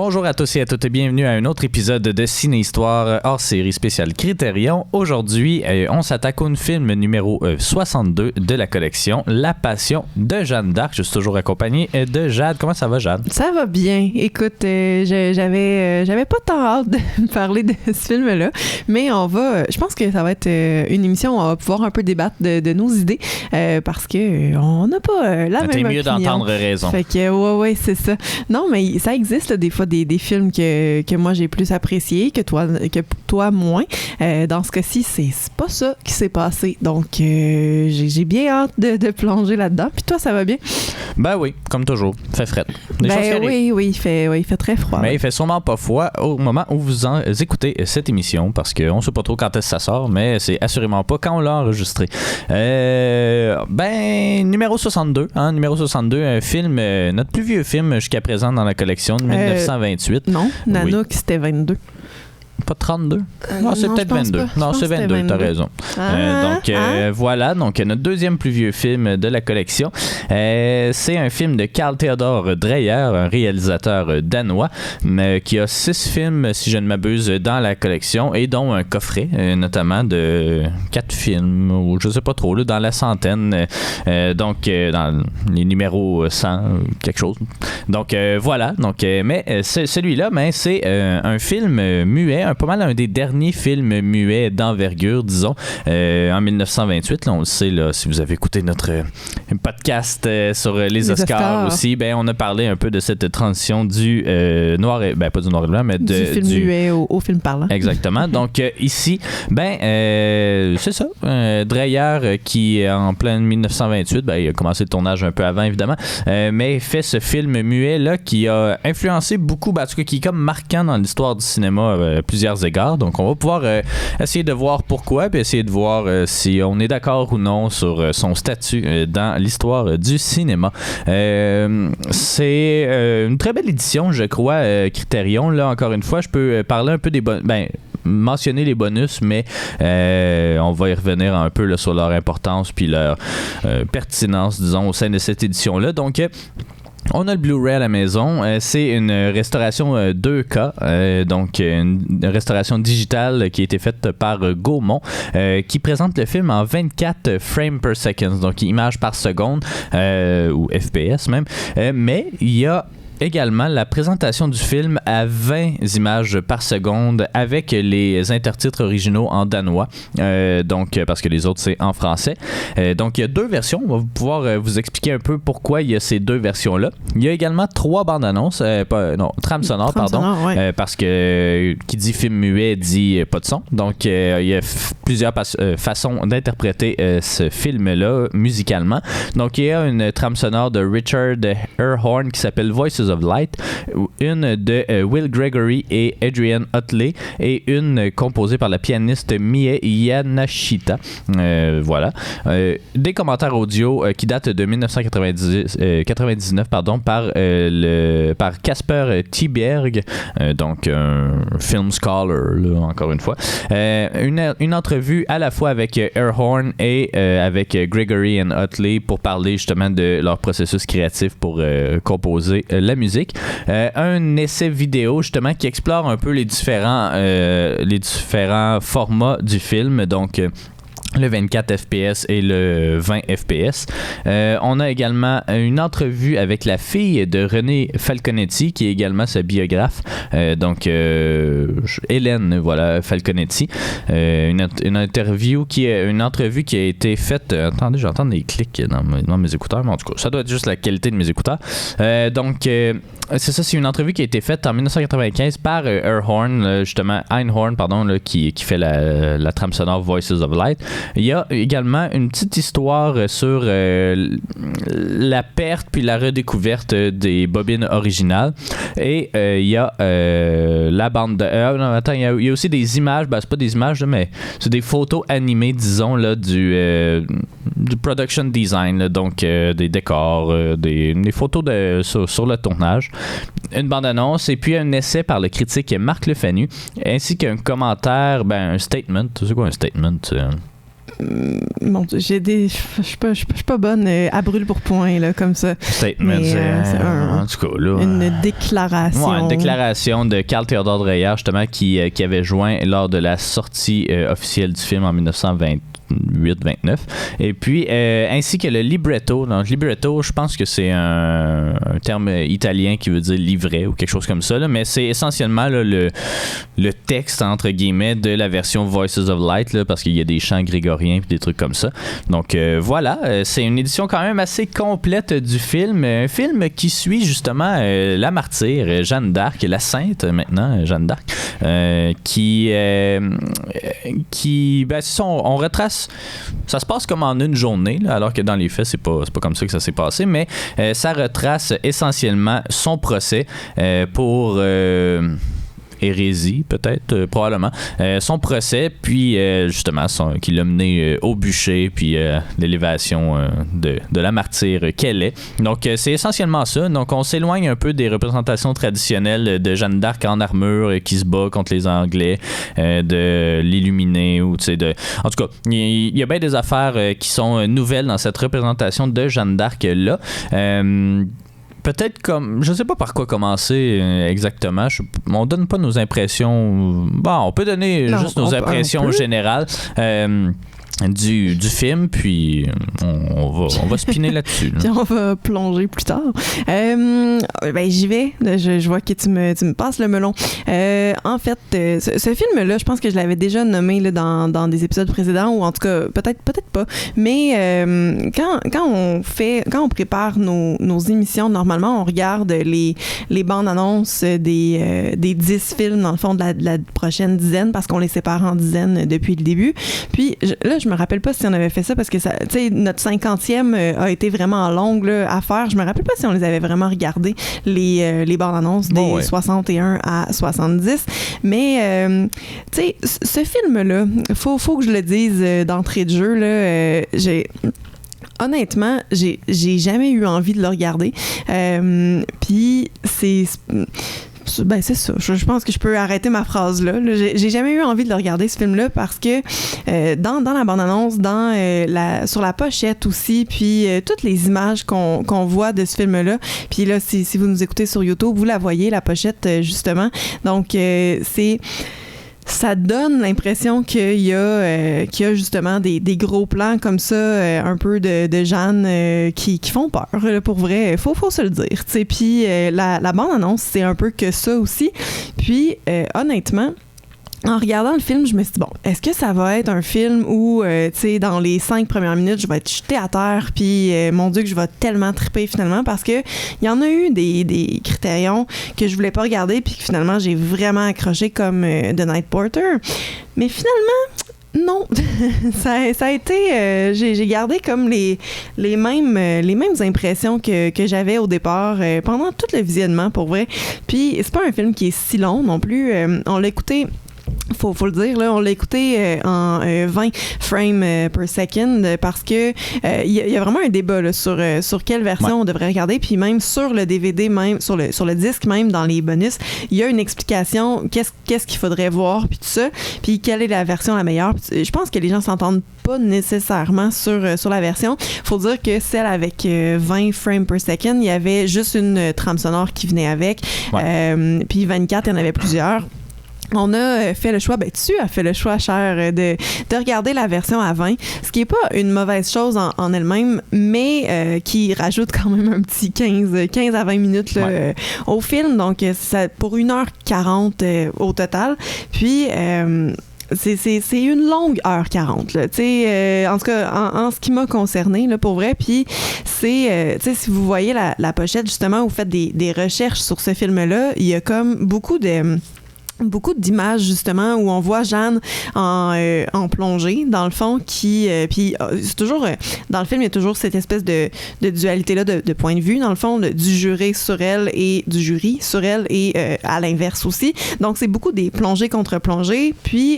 Bonjour à tous et à toutes et bienvenue à un autre épisode de Ciné-Histoire hors série spéciale Criterion. Aujourd'hui, on s'attaque au film numéro 62 de la collection La Passion de Jeanne d'Arc. Je suis toujours accompagné de Jade. Comment ça va, Jade? Ça va bien. Écoute, j'avais pas tant hâte de parler de ce film-là, mais je pense que ça va être une émission où on va pouvoir un peu débattre de nos idées parce que on n'a pas la même opinion. T'es mieux d'entendre raison. Fait que, ouais, c'est ça. Non, mais ça existe là, des fois des films que moi j'ai plus appréciés, que toi moins. Dans ce cas-ci, c'est pas ça qui s'est passé. Donc, j'ai bien hâte de plonger là-dedans. Puis toi, ça va bien? Ben oui, comme toujours. Il fait frais. Oui, il fait très froid. Mais il fait sûrement pas froid au moment où vous écoutez cette émission, parce qu'on sait pas trop quand est-ce que ça sort, mais c'est assurément pas quand on l'a enregistré. Numéro 62, numéro 62, un film, notre plus vieux film jusqu'à présent dans la collection de 1928. Non, Nanook, c'était 22. Pas 32? Non, c'est peut-être 22. Non, c'est 22, t'as raison. Voilà, donc notre deuxième plus vieux film de la collection. C'est un film de Carl Theodor Dreyer, un réalisateur danois, qui a 6 films, si je ne m'abuse, dans la collection, et dont un coffret, notamment de 4 films, ou je sais pas trop, là, dans la centaine, dans les numéros 100, quelque chose. Donc voilà, mais celui-là, c'est un film muet, pas mal un des derniers films muets d'envergure, disons, en 1928. Là, on le sait, là, si vous avez écouté notre podcast sur les Oscars aussi, on a parlé un peu de cette transition du noir et... pas du noir et blanc, mais du film muet au film parlant. Exactement. Donc ici, c'est ça. Dreyer, qui en plein 1928, il a commencé le tournage un peu avant, évidemment, mais fait ce film muet-là qui a influencé beaucoup, en tout cas, qui est comme marquant dans l'histoire du cinéma plusieurs égards. Donc, on va pouvoir essayer de voir pourquoi, puis essayer de voir si on est d'accord ou non sur son statut dans l'histoire du cinéma. C'est une très belle édition, je crois, Criterion. Là, encore une fois, je peux parler un peu des mentionner les bonus, mais on va y revenir un peu là, sur leur importance puis leur pertinence, disons, au sein de cette édition-là. Donc, on a le Blu-ray à la maison. C'est une restauration 2K, donc une restauration digitale qui a été faite par Gaumont, qui présente le film en 24 frames per second, donc images par seconde, ou FPS même. Mais il y a également la présentation du film à 20 images par seconde avec les intertitres originaux en danois, donc parce que les autres c'est en français. Donc il y a 2 versions, on va pouvoir vous expliquer un peu pourquoi il y a ces 2 versions-là. Il y a également 3 bandes annonces, trame sonore, ouais. Parce que qui dit film muet dit pas de son. Donc il y a plusieurs façons d'interpréter ce film-là musicalement. Donc il y a une trame sonore de Richard Earhorn qui s'appelle Voices of Light, une de Will Gregory et Adrian Utley et une composée par la pianiste Mie Yanashita. Voilà. Des commentaires audio qui datent de 1999 par Casper Tieberg, donc un film scholar là, encore une fois. Une entrevue à la fois avec Earhorn et avec Gregory et Utley pour parler justement de leur processus créatif pour composer la musique. Un essai vidéo justement qui explore un peu les différents formats du film, donc le 24 FPS et le 20 FPS. On a également une entrevue avec la fille de René Falconetti, qui est également sa biographe. Donc, Hélène, voilà, Falconetti. Une entrevue qui a été faite... attendez, j'entends des clics dans mes écouteurs, mais en tout cas, ça doit être juste la qualité de mes écouteurs. C'est ça, c'est une entrevue qui a été faite en 1995 par Einhorn, qui fait la trame sonore Voices of Light. Il y a également une petite histoire sur la perte puis la redécouverte des bobines originales. Et il y a la bande de... il y a aussi des images, c'est pas des images, là, mais c'est des photos animées, disons, là, du production design, là, donc des décors, des photos sur le tournage. Une bande-annonce et puis un essai par le critique Marc Lefanu, ainsi qu'un commentaire, un statement. Tu sais quoi un statement? Mon Dieu, je suis pas bonne à brûle pour point, là, comme ça. Statement, en tout cas, là. Une déclaration. Ouais, une déclaration de Carl Theodor Dreyer, justement, qui avait joint lors de la sortie officielle du film en 1928-29. Et puis, ainsi que le libretto. Donc, libretto, je pense que c'est un terme italien qui veut dire livret ou quelque chose comme ça, là, mais c'est essentiellement là, le texte, entre guillemets, de la version Voices of Light, là, parce qu'il y a des chants grégoriens et des trucs comme ça. Donc, voilà, c'est une édition quand même assez complète du film. Un film qui suit justement la martyre, Jeanne d'Arc, la sainte maintenant, Jeanne d'Arc, qui ben, c'est ça, on retrace. Ça se passe comme en une journée, là, alors que dans les faits, c'est pas comme ça que ça s'est passé, mais ça retrace essentiellement son procès pour hérésie, peut-être, probablement. Son procès, puis justement, qui l'a mené au bûcher, puis l'élévation de la martyre qu'elle est. Donc, c'est essentiellement ça. Donc, on s'éloigne un peu des représentations traditionnelles de Jeanne d'Arc en armure qui se bat contre les Anglais, de l'Illuminé, ou tu sais, en tout cas, il y a bien des affaires qui sont nouvelles dans cette représentation de Jeanne d'Arc-là. Peut-être comme... Je sais pas par quoi commencer exactement. On donne pas nos impressions... Bon, on peut donner juste nos impressions générales du film, puis on va spinner là-dessus. Là. Puis on va plonger plus tard. Ben, j'y vais. Je vois que tu me passes le melon. En fait, ce film-là, je pense que je l'avais déjà nommé là, dans des épisodes précédents, ou en tout cas, peut-être pas. Mais quand on prépare nos émissions, normalement, on regarde les bandes-annonces des 10 films, dans le fond, de la prochaine dizaine, parce qu'on les sépare en dizaines depuis le début. Puis là, je me rappelle pas si on avait fait ça, parce que ça, notre 50e a été vraiment longue là, à faire. Je me rappelle pas si on les avait vraiment regardés, les bandes-annonces des 61 à 70. Mais, tu sais, ce film-là, faut que je le dise d'entrée de jeu, là, honnêtement, j'ai jamais eu envie de le regarder. Puis c'est ça. Je pense que je peux arrêter ma phrase là. J'ai jamais eu envie de le regarder, ce film-là, parce que dans la bande-annonce, sur la pochette aussi, puis toutes les images qu'on voit de ce film-là, puis là, si vous nous écoutez sur YouTube, vous la voyez, la pochette, justement. Donc, ça donne l'impression qu'il y a justement des gros plans comme ça, un peu de Jeanne qui font peur, là, pour vrai. Faut se le dire. Puis la bande-annonce, c'est un peu que ça aussi. Puis honnêtement, en regardant le film, je me suis dit, bon, est-ce que ça va être un film où, tu sais, dans les 5 premières minutes, je vais être jetée à terre, puis mon Dieu, que je vais tellement triper finalement, parce que il y en a eu des critérions que je voulais pas regarder, puis que finalement, j'ai vraiment accroché, comme The Night Porter. Mais finalement, non. ça a été... j'ai gardé comme les mêmes impressions que j'avais au départ pendant tout le visionnement, pour vrai. Puis c'est pas un film qui est si long non plus. On l'a écouté... Faut le dire, là, on l'a écouté en 20 frames per second, parce que il y a vraiment un débat là, sur quelle version on devrait regarder, puis même sur le DVD, même sur le disque, même dans les bonus, il y a une explication qu'est-ce qu'il faudrait voir, puis tout ça, puis quelle est la version la meilleure. Je pense que les gens s'entendent pas nécessairement sur la version. Faut dire que celle avec 20 frames per second, il y avait juste une trame sonore qui venait avec, puis 24, il y en avait plusieurs. On a fait le choix, tu as fait le choix, cher, de regarder la version à 20, ce qui est pas une mauvaise chose en elle-même, mais qui rajoute quand même un petit 15 à 20 minutes là, au film, donc ça, pour 1h40 au total. Puis c'est une longue 1h40 là, tu sais, en tout cas en ce qui m'a concerné là, pour vrai. Puis c'est tu sais, si vous voyez la pochette, justement, vous faites des recherches sur ce film là, il y a comme beaucoup d'images, justement, où on voit Jeanne en plongée, dans le fond, qui... puis c'est toujours... dans le film, il y a toujours cette espèce de dualité-là de point de vue, dans le fond, du juré sur elle et du jury sur elle, et à l'inverse aussi. Donc, c'est beaucoup des plongées contre plongées. Puis,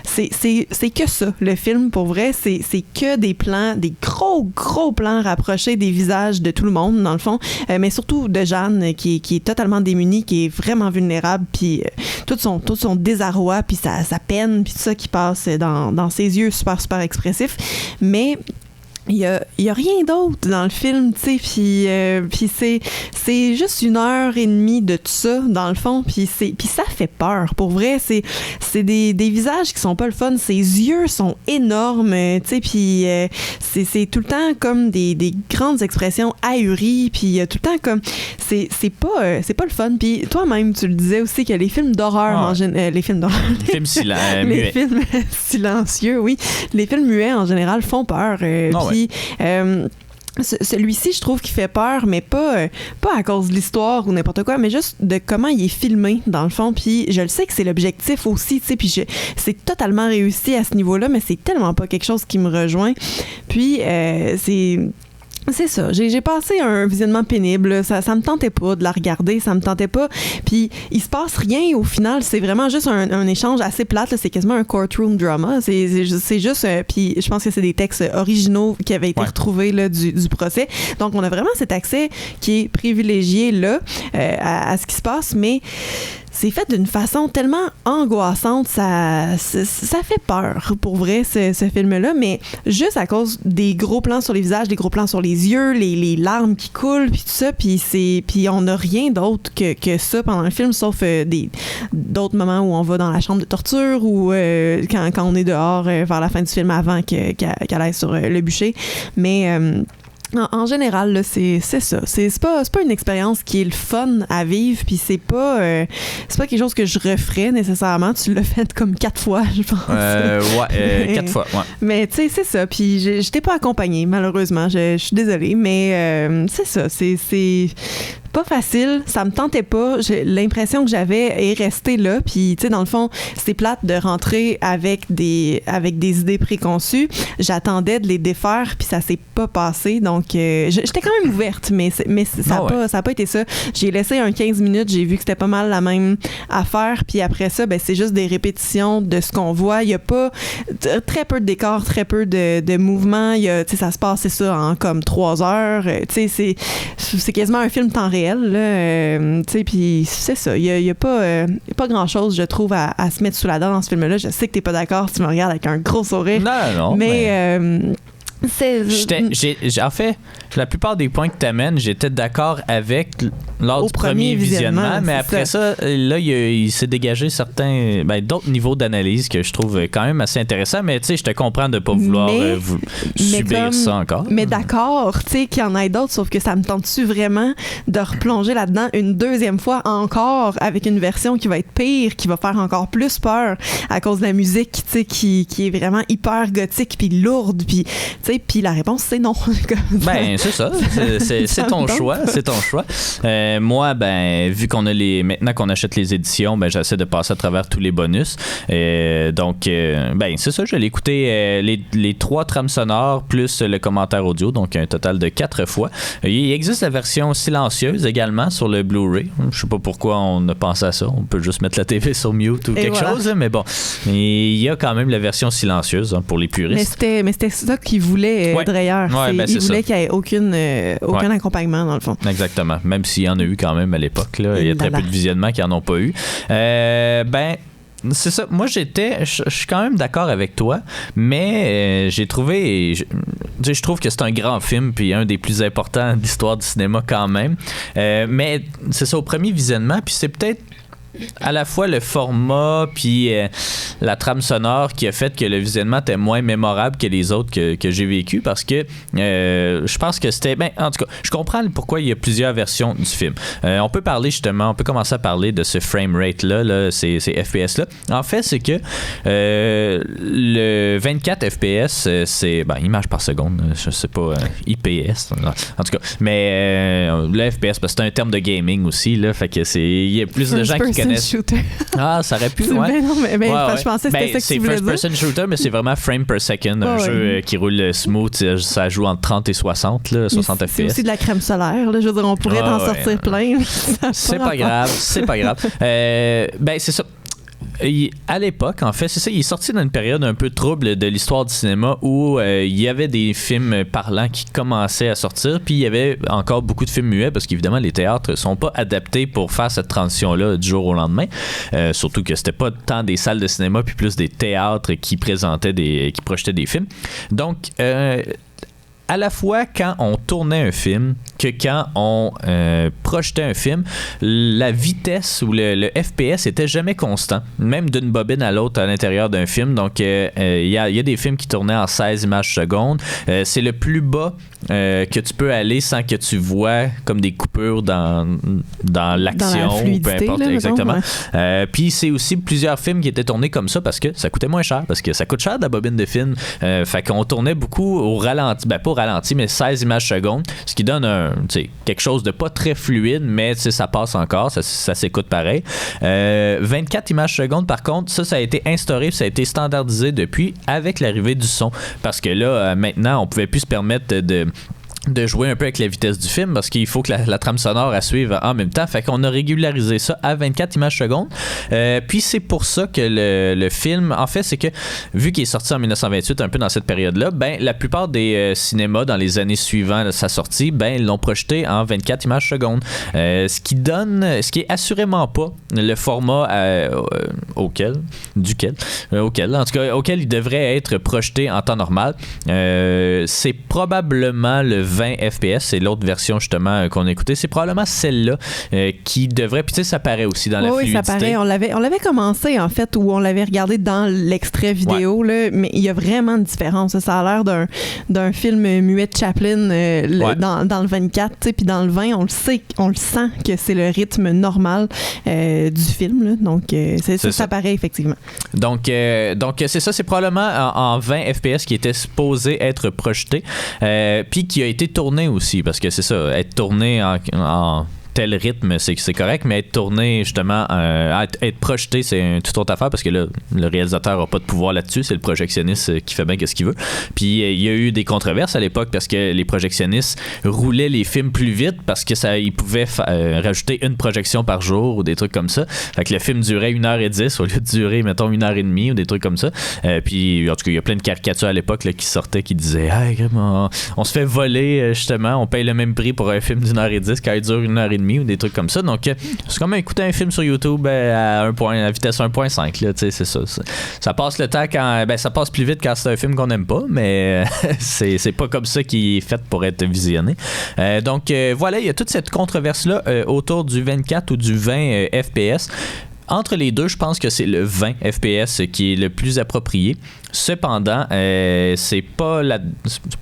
c'est que ça, le film, pour vrai. C'est que des plans, des gros plans rapprochés des visages de tout le monde, dans le fond. Mais surtout de Jeanne, qui est totalement démunie, qui est vraiment vulnérable, puis tout son désarroi, puis sa peine, puis tout ça qui passe dans ses yeux super, super expressifs. Mais il y a rien d'autre dans le film, tu sais, puis c'est juste 1h30 de tout ça dans le fond, puis ça fait peur pour vrai. C'est des visages qui sont pas le fun, ses yeux sont énormes, tu sais, puis c'est tout le temps comme des grandes expressions ahuries, puis tout le temps comme c'est pas le fun. Puis toi-même tu le disais aussi que les films d'horreur les films d'horreur, les films silencieux, oui, les films muets en général font peur. Puis celui-ci, je trouve qu'il fait peur, mais pas à cause de l'histoire ou n'importe quoi, mais juste de comment il est filmé, dans le fond. Puis je le sais que c'est l'objectif aussi, tu sais, puis c'est totalement réussi à ce niveau-là, mais c'est tellement pas quelque chose qui me rejoint. Puis c'est ça. J'ai passé un visionnement pénible. Ça me tentait pas de la regarder. Ça me tentait pas. Puis il se passe rien au final. C'est vraiment juste un échange assez plate. Là. C'est quasiment un courtroom drama. C'est juste... puis je pense que c'est des textes originaux qui avaient été retrouvés là, du procès. Donc on a vraiment cet accès qui est privilégié là à ce qui se passe. Mais c'est fait d'une façon tellement angoissante, ça fait peur, pour vrai, ce film-là, mais juste à cause des gros plans sur les visages, des gros plans sur les yeux, les larmes qui coulent, puis tout ça, puis on n'a rien d'autre que ça pendant le film, sauf d'autres moments où on va dans la chambre de torture ou quand on est dehors vers la fin du film avant qu'elle aille sur le bûcher, mais... En général, là, c'est ça. C'est pas une expérience qui est le fun à vivre, puis c'est pas quelque chose que je referais nécessairement. Tu l'as fait comme 4 fois, je pense. 4 fois, ouais. Mais tu sais, c'est ça. Puis je t'ai pas accompagnée, malheureusement. Je suis désolée, mais c'est ça. C'est pas facile, ça me tentait pas. L'impression que j'avais est restée là. Puis, tu sais, dans le fond, c'est plate de rentrer avec des idées préconçues. J'attendais de les défaire, puis ça s'est pas passé. Donc, j'étais quand même ouverte, mais ça a pas été ça. J'ai laissé un 15 minutes, j'ai vu que c'était pas mal la même affaire. Puis après ça, ben c'est juste des répétitions de ce qu'on voit. Il y a pas très peu de décors, très peu de mouvements. Tu sais, ça se passe, c'est ça, en comme 3 heures. Tu sais, c'est quasiment un film temps réel. Puis c'est ça, il y a pas grand-chose, je trouve, à se mettre sous la dent dans ce film-là. Je sais que t'es pas d'accord, tu me regardes avec un gros sourire. Non, mais en fait, la plupart des points que tu amènes, j'étais d'accord avec lors du premier visionnement, mais après ça, là, il s'est dégagé d'autres niveaux d'analyse que je trouve quand même assez intéressants, mais tu sais, je te comprends de pas vouloir subir ça encore. Mais d'accord, tu sais, qu'il y en ait d'autres, sauf que ça me tente-tu vraiment de replonger là-dedans une deuxième fois encore avec une version qui va être pire, qui va faire encore plus peur à cause de la musique, tu sais, qui est vraiment hyper gothique puis lourde, puis tu sais, puis la réponse, c'est non. Ben, c'est ça. C'est ton choix. C'est ton choix. Moi, ben, vu qu'on a maintenant qu'on achète les éditions, ben, j'essaie de passer à travers tous les bonus. Donc, ben, c'est ça. Je l'ai écouté les 3 trames sonores plus le commentaire audio, donc un total de 4 fois. Il existe la version silencieuse également sur le Blu-ray. Je sais pas pourquoi on a pensé à ça. On peut juste mettre la TV sur mute ou quelque chose, mais bon. Il y a quand même la version silencieuse pour les puristes. Mais c'était ça qu'ils voulaient Dreyer. Il voulait qu'il n'y ait aucun accompagnement, dans le fond. Exactement. Même s'il y en a eu quand même à l'époque. Là. Il y a très peu de visionnements qui n'en ont pas eu. Ben... C'est ça. Moi, je suis quand même d'accord avec toi, mais je trouve que c'est un grand film, puis un des plus importants de l'histoire du cinéma quand même. Mais c'est ça, au premier visionnement, puis c'est peut-être à la fois le format puis la trame sonore qui a fait que le visionnement était moins mémorable que les autres que j'ai vécu, parce que je pense que c'était... Ben, en tout cas, je comprends pourquoi il y a plusieurs versions du film. On peut commencer à parler de ce frame rate là, ces FPS là. En fait, c'est que le 24 FPS, c'est image par seconde, je sais pas, IPS en tout cas, mais le FPS, parce que c'est un terme de gaming aussi là, fait que il y a plus de gens qui shooter. Ah, ça aurait pu, ouais. Non, mais je pensais que c'était ça que tu voulais dire. C'est first person shooter, mais c'est vraiment frame per second, un jeu qui roule smooth, ça joue entre 30 et 60, là, 60 FPS. C'est aussi de la crème solaire, là, je veux dire, on pourrait t'en sortir plein. C'est pas grave. Ben, c'est ça. à l'époque, en fait, c'est ça, il est sorti dans une période un peu trouble de l'histoire du cinéma où il y avait des films parlants qui commençaient à sortir, puis il y avait encore beaucoup de films muets parce qu'évidemment les théâtres sont pas adaptés pour faire cette transition-là du jour au lendemain. Surtout que c'était pas tant des salles de cinéma puis plus des théâtres qui projetaient des films. Donc à la fois quand on tournait un film que quand on projetait un film, la vitesse ou le FPS était jamais constant, même d'une bobine à l'autre à l'intérieur d'un film. Donc il y a des films qui tournaient en 16 images secondes. C'est le plus bas que tu peux aller sans que tu vois comme des coupures dans l'action dans la fluidité, ou peu importe, là, exactement. Ouais. Puis c'est aussi plusieurs films qui étaient tournés comme ça parce que ça coûtait moins cher, parce que ça coûte cher de la bobine de film. Fait qu'on tournait beaucoup au ralenti, pas au ralenti, mais 16 images secondes, ce qui donne quelque chose de pas très fluide, mais ça passe encore, ça s'écoute pareil. 24 images secondes, par contre, ça a été instauré, ça a été standardisé depuis avec l'arrivée du son, parce que là, maintenant, on pouvait plus se permettre de jouer un peu avec la vitesse du film parce qu'il faut que la trame sonore elle suive en même temps. Fait qu'on a régularisé ça à 24 images secondes. Puis c'est pour ça que le film, en fait, c'est que vu qu'il est sorti en 1928, un peu dans cette période-là, ben la plupart des cinémas dans les années suivantes sa sortie, ben ils l'ont projeté en 24 images secondes. Ce qui est assurément pas le format auquel il devrait être projeté en temps normal. C'est probablement le 20 FPS, c'est l'autre version justement qu'on a écoutée. C'est probablement celle-là qui devrait, puis tu sais, ça paraît aussi dans la fluidité. Oui, ça paraît. On l'avait commencé en fait, où on l'avait regardé dans l'extrait vidéo, là, mais il y a vraiment une différence. Ça a l'air d'un film muet de Chaplin dans le 24, tu sais, puis dans le 20, on le sent que c'est le rythme normal du film, là. Donc ça paraît effectivement. Donc c'est ça, c'est probablement en 20 FPS qui était supposé être projeté, puis qui a été tourné aussi, parce que c'est ça, être tourné en tel rythme, c'est correct, mais être tourné, justement, être projeté, c'est une toute autre affaire, parce que là, le réalisateur n'a pas de pouvoir là-dessus, c'est le projectionniste qui fait bien ce qu'il veut. Puis il y a eu des controverses à l'époque, parce que les projectionnistes roulaient les films plus vite, parce que ils pouvaient rajouter une projection par jour, ou des trucs comme ça. Fait que le film durait 1h10, au lieu de durer, mettons, 1h30, ou des trucs comme ça. Puis, en tout cas, il y a plein de caricatures à l'époque là, qui sortaient, qui disaient « Hey, on se fait voler, justement, on paye le même prix pour un film d'1h10 quand il dure 1h30, ou des trucs comme ça. » Donc, c'est comme écouter un film sur YouTube à vitesse 1.5. Là, c'est ça. Ça passe le temps quand... ça passe plus vite quand c'est un film qu'on n'aime pas, mais c'est pas comme ça qu'il est fait pour être visionné. Donc, voilà, il y a toute cette controverse-là autour du 24 ou du 20 FPS. Entre les deux, je pense que c'est le 20 FPS qui est le plus approprié. Cependant, c'est pas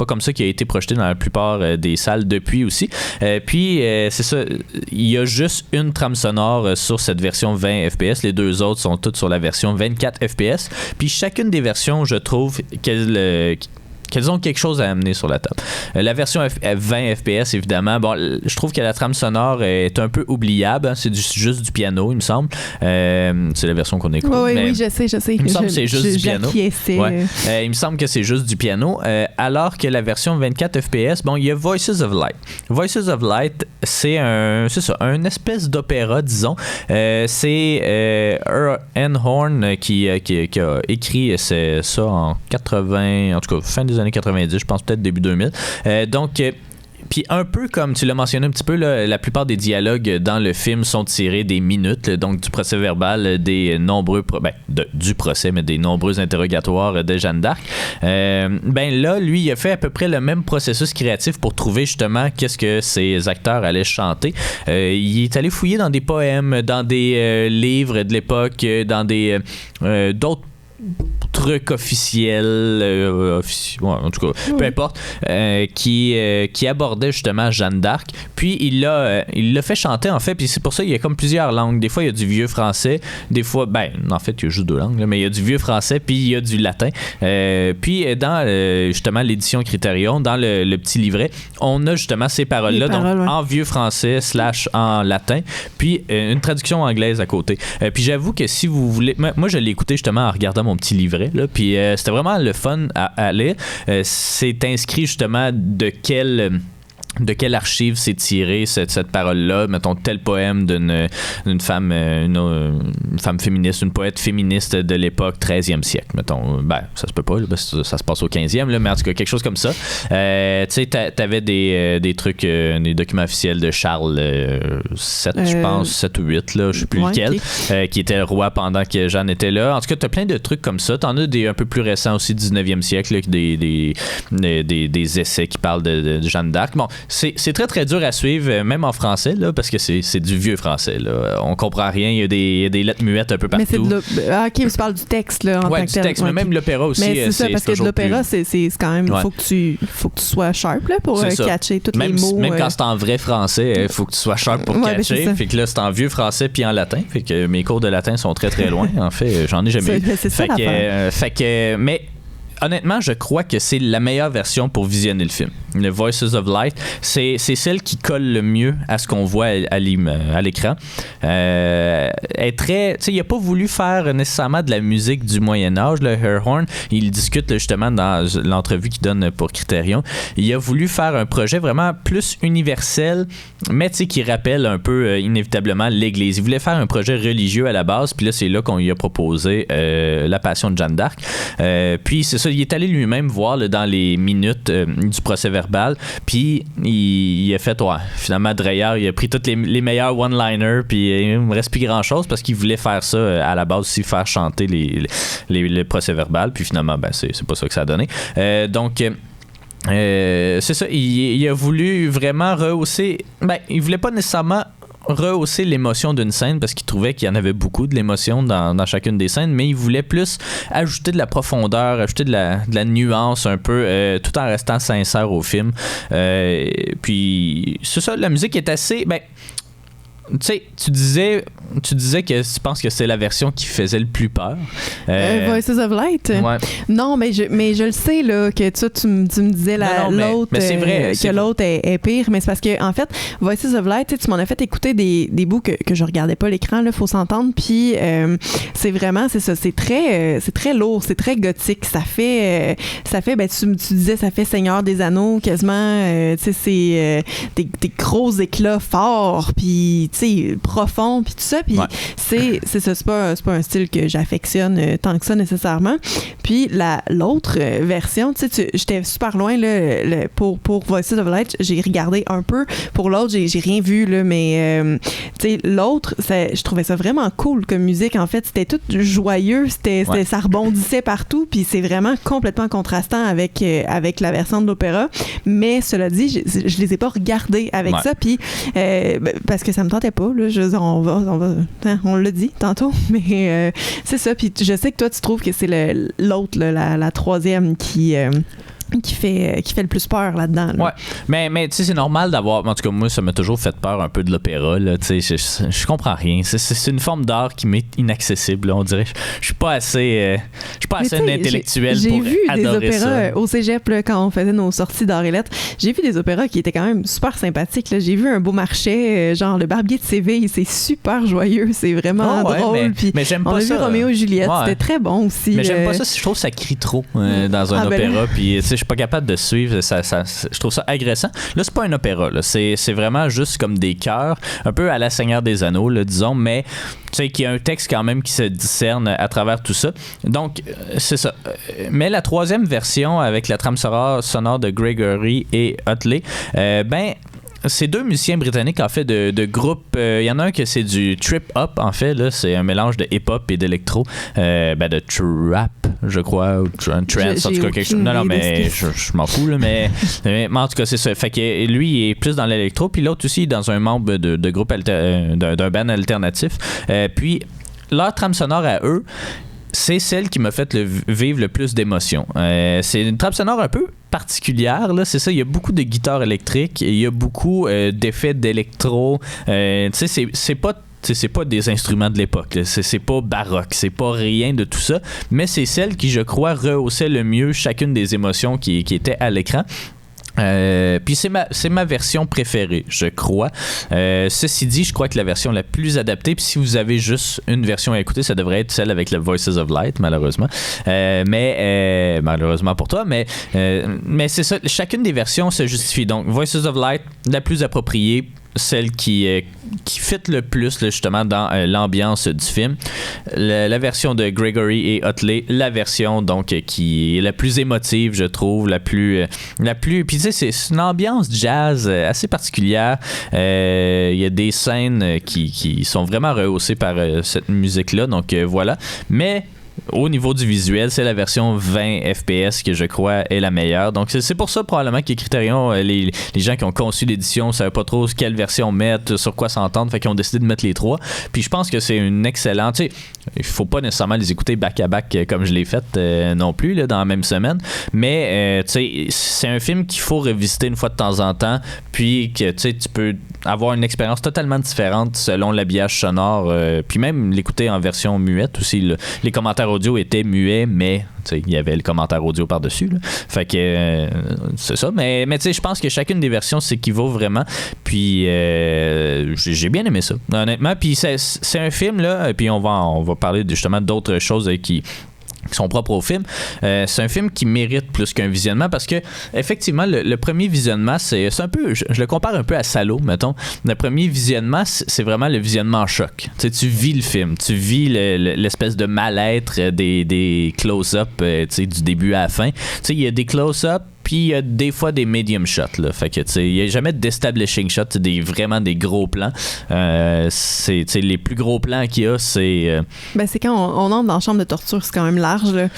comme ça qu'il a été projeté dans la plupart des salles depuis aussi. Puis, c'est ça, il y a juste une trame sonore sur cette version 20 FPS. Les deux autres sont toutes sur la version 24 FPS. Puis, chacune des versions, je trouve qu'elles ont quelque chose à amener sur la table. La version 20 FPS, évidemment, bon, je trouve que la trame sonore est un peu oubliable. Hein, c'est juste du piano, il me semble. C'est la version qu'on écoute. Oui, je sais. Il me semble que c'est juste du piano. Ouais. Il me semble que c'est juste du piano. Alors que la version 24 FPS, bon, il y a Voices of Light. Voices of Light, c'est un espèce d'opéra, disons. C'est Anne Horn qui a écrit ça en 80, en tout cas, fin des années 90, je pense peut-être début 2000. Donc, puis un peu comme tu l'as mentionné un petit peu, là, la plupart des dialogues dans le film sont tirés des minutes, donc du procès verbal, des nombreux du procès, mais des nombreux interrogatoires de Jeanne d'Arc. Là, lui, il a fait à peu près le même processus créatif pour trouver justement qu'est-ce que ces acteurs allaient chanter. Il est allé fouiller dans des poèmes, dans des livres de l'époque, dans des d'autres truc officiel, en tout cas, peu importe, qui abordait justement Jeanne d'Arc. Puis il l'a fait chanter en fait, puis c'est pour ça qu'il y a comme plusieurs langues. Des fois il y a du vieux français, des fois, en fait il y a juste deux langues, là, mais il y a du vieux français puis il y a du latin. Puis dans justement l'édition Criterion, dans le petit livret, on a justement ces paroles-là, en vieux français / en latin, puis une traduction anglaise à côté. Puis j'avoue que si vous voulez, moi je l'ai écouté justement en regardant mon petit livret, là, puis c'était vraiment le fun à lire. C'est inscrit justement de quel de quelle archive s'est tirée cette parole-là, mettons tel poème d'une femme, une femme féministe, une poète féministe de l'époque 13e siècle, mettons. Ben, ça se peut pas, là, parce que ça se passe au 15e, là, mais en tout cas, quelque chose comme ça. Tu sais, t'avais des trucs, des documents officiels de Charles 7, je pense, 7 ou 8, là, je sais plus lequel, okay. Qui était le roi pendant que Jeanne était là. En tout cas, t'as plein de trucs comme ça. T'en as des un peu plus récents aussi, 19e siècle, là, des essais qui parlent de Jeanne d'Arc. Bon, c'est très très dur à suivre, même en français, là, parce que c'est du vieux français, là. On comprend rien, il y a des lettres muettes un peu partout. Mais ok, tu parles du texte, là, en tant que du texte, mais même l'opéra aussi. Mais c'est ça, parce que de l'opéra, c'est quand même, faut que tu sois sharp, là, pour catcher tous les mots. Même quand c'est en vrai français, il faut que tu sois sharp pour catcher. Fait que là, c'est en vieux français puis en latin. Fait que mes cours de latin sont très très loin. En fait, j'en ai jamais eu. C'est ça l'affaire. Fait que, mais honnêtement, je crois que c'est la meilleure version pour visionner le film. Le Voices of Light, c'est celle qui colle le mieux à ce qu'on voit à l'écran. Est très, tu sais, il a pas voulu faire nécessairement de la musique du Moyen-Âge, le Herhorn. Il discute là, justement dans l'entrevue qu'il donne pour Criterion. Il a voulu faire un projet vraiment plus universel, mais tu sais, qui rappelle un peu inévitablement l'Église. Il voulait faire un projet religieux à la base, puis là, c'est là qu'on lui a proposé La Passion de Jeanne d'Arc. Puis c'est ça, il est allé lui-même voir là, dans les minutes du procès-verbal, puis il a fait, finalement, Dreyer, il a pris tous les meilleurs one-liners, puis il me reste plus grand-chose parce qu'il voulait faire ça à la base aussi, faire chanter les procès-verbal, puis finalement, ben, c'est pas ça que ça a donné. Donc... c'est ça, il a voulu vraiment rehausser... Ben, il voulait pas nécessairement rehausser l'émotion d'une scène parce qu'il trouvait qu'il y en avait beaucoup de l'émotion dans chacune des scènes, mais il voulait plus ajouter de la profondeur, ajouter de la nuance un peu, tout en restant sincère au film. Puis c'est ça, la musique est assez... Ben, tu sais, tu disais que tu penses que c'est la version qui faisait le plus peur. Voices of Light? Ouais. Non, mais je le sais, là, que tu me disais l'autre, mais c'est vrai, que l'autre est pire, mais c'est parce que, en fait, Voices of Light, tu m'en as fait écouter des bouts que je regardais pas l'écran, là, faut s'entendre, puis c'est vraiment, c'est ça, c'est très lourd, c'est très gothique, ça fait ben, tu disais, ça fait Seigneur des Anneaux, quasiment, tu sais, c'est des gros éclats forts, puis profond puis tout ça, puis c'est ça, c'est pas un style que j'affectionne tant que ça nécessairement. Puis l'autre version, tu sais, j'étais super loin là, pour Voices of Light, j'ai regardé un peu, pour l'autre j'ai rien vu là, mais tu sais, l'autre, je trouvais ça vraiment cool comme musique, en fait, c'était tout joyeux, ça rebondissait partout, puis c'est vraiment complètement contrastant avec la version de l'opéra, mais cela dit, je les ai pas regardés avec ça, puis parce que ça me tentait pas, là, on l'a dit tantôt, mais c'est ça, puis je sais que toi tu trouves que c'est l'autre, la troisième qui fait le plus peur là-dedans. Là. Ouais, mais tu sais, c'est normal d'avoir... En tout cas, moi, ça m'a toujours fait peur un peu de l'opéra, là, tu sais, je comprends rien. C'est une forme d'art qui m'est inaccessible, là, on dirait. Je suis pas assez un intellectuel pour adorer ça. J'ai vu des opéras au cégep, là, quand on faisait nos sorties d'art et lettres. J'ai vu des opéras qui étaient quand même super sympathiques, là. J'ai vu un Beaumarchais, genre Le Barbier de Séville, c'est super joyeux, c'est vraiment drôle. Mais j'aime pas ça. On a vu Roméo et Juliette, c'était très bon aussi. Mais j'aime pas ça, je trouve que ça crie trop dans un opéra, puis tu sais, je suis pas capable de suivre, je trouve ça agressant. Là, c'est pas un opéra, là. C'est vraiment juste comme des chœurs, un peu à la Seigneur des Anneaux, là, disons, mais tu sais, qu'il y a un texte quand même qui se discerne à travers tout ça. Donc, c'est ça. Mais la troisième version, avec la trame sonore de Gregory et Utley, c'est deux musiciens britanniques, en fait, de groupe. Il y en a un que c'est du trip-hop, en fait. Là, c'est un mélange de hip-hop et d'électro. De trap, je crois, ou trance, en tout cas, quelque chose. Non, mais je m'en fous, là, mais en tout cas, c'est ça. Fait que lui, il est plus dans l'électro, puis l'autre aussi, dans un membre de groupe d'un band alternatif. Puis, leur trame sonore à eux, c'est celle qui m'a fait vivre le plus d'émotions. C'est une trame sonore un peu particulière, là, c'est ça, il y a beaucoup de guitares électriques, il y a beaucoup d'effets d'électro, tu sais, c'est pas des instruments de l'époque, là. C'est pas baroque, c'est pas rien de tout ça, mais c'est celle qui, je crois, rehaussait le mieux chacune des émotions qui étaient à l'écran. Puis c'est ma version préférée, je crois. Ceci dit, je crois que la version la plus adaptée, puis si vous avez juste une version à écouter, ça devrait être celle avec le Voices of Light, malheureusement. Mais malheureusement pour toi, mais c'est ça. Chacune des versions se justifie. Donc, Voices of Light, la plus appropriée, celle qui fit le plus là, justement dans l'ambiance du film. La version de Gregory et Utley, la version donc qui est la plus émotive, je trouve, la plus puis tu sais, c'est une ambiance jazz assez particulière. Il y a des scènes qui sont vraiment rehaussées par cette musique là, donc voilà. Mais au niveau du visuel, c'est la version 20 FPS que je crois est la meilleure. Donc c'est pour ça probablement que Criterion, les gens qui ont conçu l'édition ne savaient pas trop quelle version mettre, sur quoi s'entendre, fait qu'ils ont décidé de mettre les trois. Puis je pense que c'est une excellente... Tu sais, il faut pas nécessairement les écouter back-à-back comme je l'ai fait non plus là, dans la même semaine. Mais tu sais, c'est un film qu'il faut revisiter une fois de temps en temps, puis que tu sais, tu peux avoir une expérience totalement différente selon l'habillage sonore, puis même l'écouter en version muette aussi. Les commentaires audio étaient muets, mais il y avait le commentaire audio par-dessus. Là. Fait que c'est ça. Mais tu sais, je pense que chacune des versions s'équivaut vraiment. Puis j'ai bien aimé ça, honnêtement. Puis c'est un film, là, puis on va parler justement d'autres choses qui sont propres au film. C'est un film qui mérite plus qu'un visionnement parce que effectivement le premier visionnement c'est un peu, je le compare un peu à Salo, mettons. Le premier visionnement c'est vraiment le visionnement en choc. Tu vis le film, tu vis l'espèce de mal-être des close-up du début à la fin. Il y a des close-up, puis il y a des fois des medium shots là. Fait que il n'y a jamais d'establishing shot, vraiment des gros plans. C'est les plus gros plans qu'il y a, c'est c'est quand on entre dans la chambre de torture, c'est quand même large là.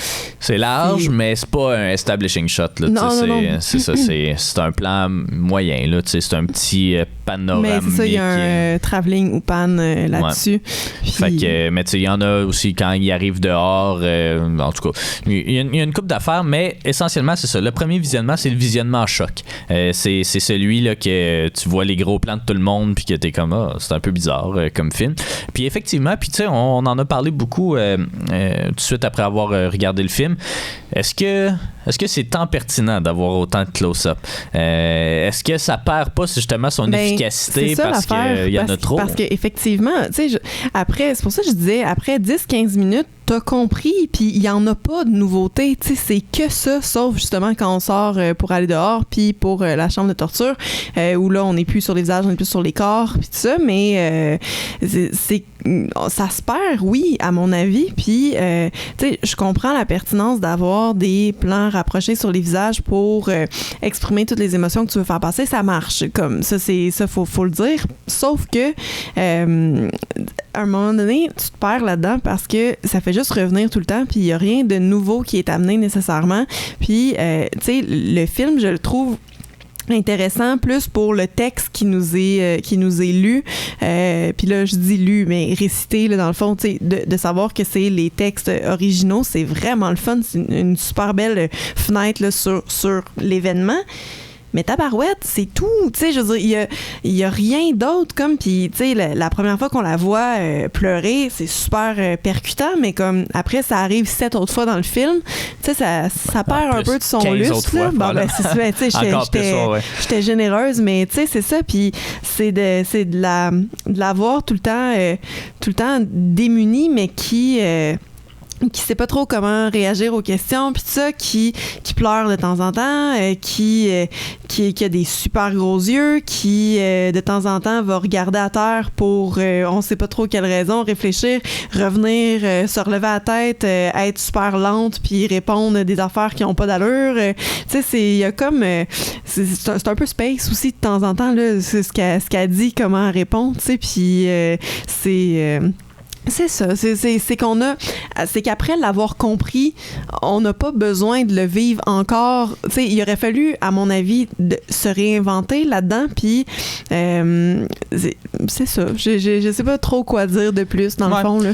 C'est large, mais c'est pas un establishing shot là. Non. C'est ça, c'est un plan moyen là, c'est un petit panoramique. Mais c'est ça, il y a un travelling ou pan là-dessus. Ouais. Fait que mais il y en a aussi quand ils arrivent dehors, en tout cas, il y a une couple d'affaires, mais essentiellement c'est ça. Le premier visionnement, c'est le visionnement choc. C'est celui là que tu vois les gros plans de tout le monde puis que t'es comme c'est un peu bizarre comme film. Puis effectivement, puis tu sais, on en a parlé beaucoup tout de suite après avoir regardé le film. Est-ce que c'est tant pertinent d'avoir autant de close-up? Est-ce que ça perd pas justement son efficacité parce qu'il y en a trop? Parce qu'effectivement, tu sais, après, c'est pour ça que je disais, après 10-15 minutes, t'as compris, puis il y en a pas de nouveauté, tu sais, c'est que ça, sauf justement quand on sort pour aller dehors, puis pour la chambre de torture, où là, on n'est plus sur les visages, on est plus sur les corps, puis tout ça, mais ça se perd, oui, à mon avis, puis, tu sais, je comprends la pertinence d'avoir des plans rapprochés sur les visages pour exprimer toutes les émotions que tu veux faire passer, ça marche, comme ça, faut le dire, sauf que à un moment donné, tu te perds là-dedans parce que ça fait juste revenir tout le temps, puis il n'y a rien de nouveau qui est amené nécessairement. Puis, tu sais, le film, je le trouve intéressant plus pour le texte qui nous est lu, puis là je dis lu mais récité là, dans le fond, tu sais, de savoir que c'est les textes originaux, c'est vraiment le fun, c'est une super belle fenêtre là, sur l'événement. Mais tabarouette, c'est tout. Tu sais, je veux dire, il y a rien d'autre comme. Puis, tu sais, la première fois qu'on la voit pleurer, c'est super percutant, mais comme après, ça arrive 7 autres fois dans le film. Tu sais, ça perd un peu de son lustre. Là. Bon, ben, c'est ça. Tu sais, j'étais généreuse, mais tu sais, c'est ça. Puis, c'est de la voir tout le temps démunie, mais qui sait pas trop comment réagir aux questions, puis tout ça, qui pleure de temps en temps, qui a des super gros yeux, qui de temps en temps va regarder à terre pour on sait pas trop quelle raison, réfléchir, revenir, se relever à la tête, être super lente, puis répondre des affaires qui ont pas d'allure. Tu sais, il y a comme c'est un peu space aussi de temps en temps là, c'est ce qu'elle dit, comment elle répond, tu sais, puis c'est ça, c'est qu'après l'avoir compris, on n'a pas besoin de le vivre encore. Tu sais, il aurait fallu, à mon avis, se réinventer là-dedans, puis c'est ça. Je sais pas trop quoi dire de plus, dans le fond, là.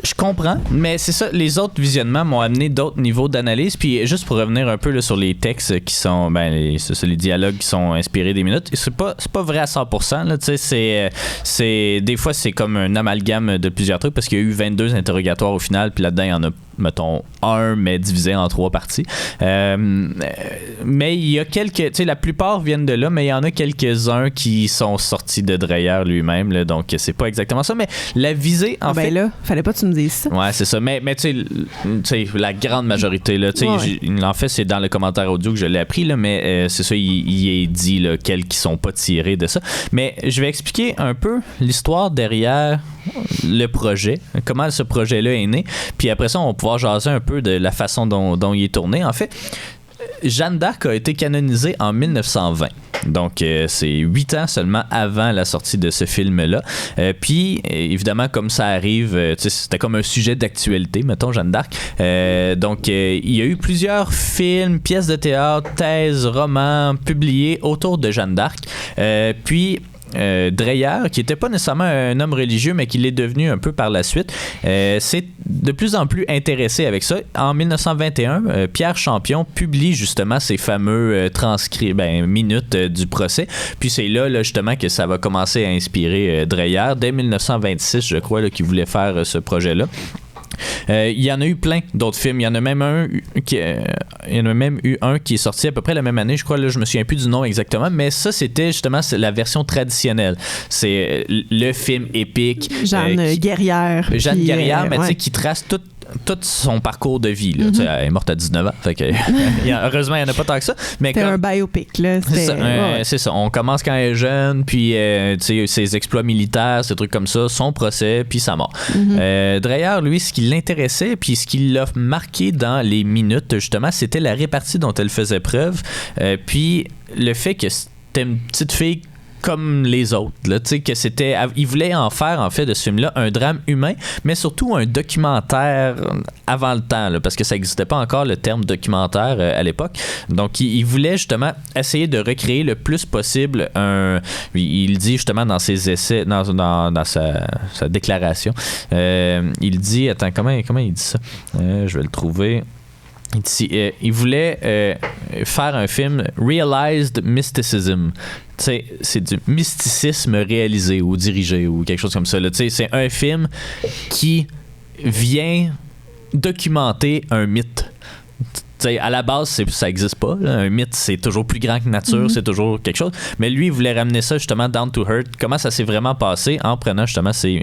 Je comprends, mais c'est ça, les autres visionnements m'ont amené d'autres niveaux d'analyse, puis juste pour revenir un peu là, sur les textes qui sont, les dialogues qui sont inspirés des minutes, c'est pas vrai à 100%, là, tu sais, c'est des fois c'est comme un amalgame de plusieurs trucs, parce qu'il y a eu 22 interrogatoires au final, puis là-dedans il y en a mettons 1, mais divisé en 3 parties. Mais il y a quelques... Tu sais, la plupart viennent de là, mais il y en a quelques-uns qui sont sortis de Dreyer lui-même, là, donc c'est pas exactement ça. Mais la visée, en fait... là, fallait pas que tu me dises ça. Ouais, c'est ça. Mais tu sais, la grande majorité, là, tu sais, en fait, c'est dans le commentaire audio que je l'ai appris, là, mais c'est ça, il est dit, là, quels qui sont pas tirés de ça. Mais je vais expliquer un peu l'histoire derrière le projet, comment ce projet-là est né, puis après ça, on va pouvoir jaser un peu de la façon dont il est tourné. En fait, Jeanne d'Arc a été canonisée en 1920. Donc, c'est 8 ans seulement avant la sortie de ce film-là. Puis, évidemment, comme ça arrive, c'était comme un sujet d'actualité, mettons, Jeanne d'Arc. Donc, il y a eu plusieurs films, pièces de théâtre, thèses, romans publiés autour de Jeanne d'Arc. Puis, Dreyer, qui n'était pas nécessairement un homme religieux, mais qui l'est devenu un peu par la suite, s'est de plus en plus intéressé avec ça. En 1921, Pierre Champion publie justement ces fameux minutes du procès. Puis c'est là justement que ça va commencer à inspirer Dreyer. Dès 1926, je crois, qu'il voulait faire ce projet-là. Il y en a eu plein d'autres films. Il y en a même eu un qui est sorti à peu près la même année, je crois. Là, je me souviens plus du nom exactement, mais ça, c'était justement la version traditionnelle. C'est le film épique. Jeanne Guerrière. Jeanne Guerrière, mais tu sais, qui trace tout son parcours de vie. Là. Mm-hmm. Elle est morte à 19 ans. Fait que, heureusement, il n'y en a pas tant que ça. Mais c'était un biopic. Là. C'est ça. On commence quand elle est jeune, puis ses exploits militaires, ces trucs comme ça, son procès, puis sa mort. Mm-hmm. Dreyer, lui, ce qui l'intéressait, puis ce qui l'a marqué dans les minutes, justement, c'était la répartie dont elle faisait preuve. Puis le fait que c'était une petite fille comme les autres, là, tu sais, que c'était... Il voulait en faire, en fait, de ce film-là, un drame humain, mais surtout un documentaire avant le temps, là, parce que ça n'existait pas encore, le terme documentaire, à l'époque. Donc, il voulait, justement, essayer de recréer le plus possible il dit, justement, dans ses essais, dans sa déclaration, il dit... Attends, comment il dit ça? Je vais le trouver... Il voulait faire un film Realized Mysticism. T'sais, c'est du mysticisme réalisé ou dirigé ou quelque chose comme ça. Là. C'est un film qui vient documenter un mythe. T'sais, à la base, ça n'existe pas. Là. Un mythe, c'est toujours plus grand que nature, c'est toujours quelque chose. Mais lui, il voulait ramener ça justement down to earth. Comment ça s'est vraiment passé en prenant justement ces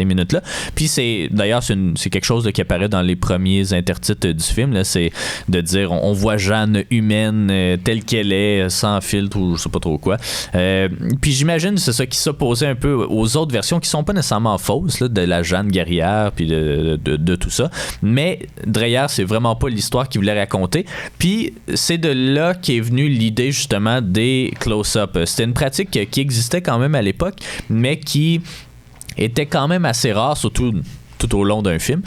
minutes-là. Puis d'ailleurs, c'est quelque chose qui apparaît dans les premiers intertitres du film. Là, c'est de dire on voit Jeanne humaine telle qu'elle est, sans filtre ou je sais pas trop quoi. Puis j'imagine c'est ça qui s'opposait un peu aux autres versions qui sont pas nécessairement fausses là, de la Jeanne guerrière puis de tout ça. Mais Dreyer, c'est vraiment pas l'histoire qu'il voulait raconter. Puis c'est de là qu'est venue l'idée justement des close-up. C'était une pratique qui existait quand même à l'époque, mais qui était quand même assez rare, surtout tout au long d'un film.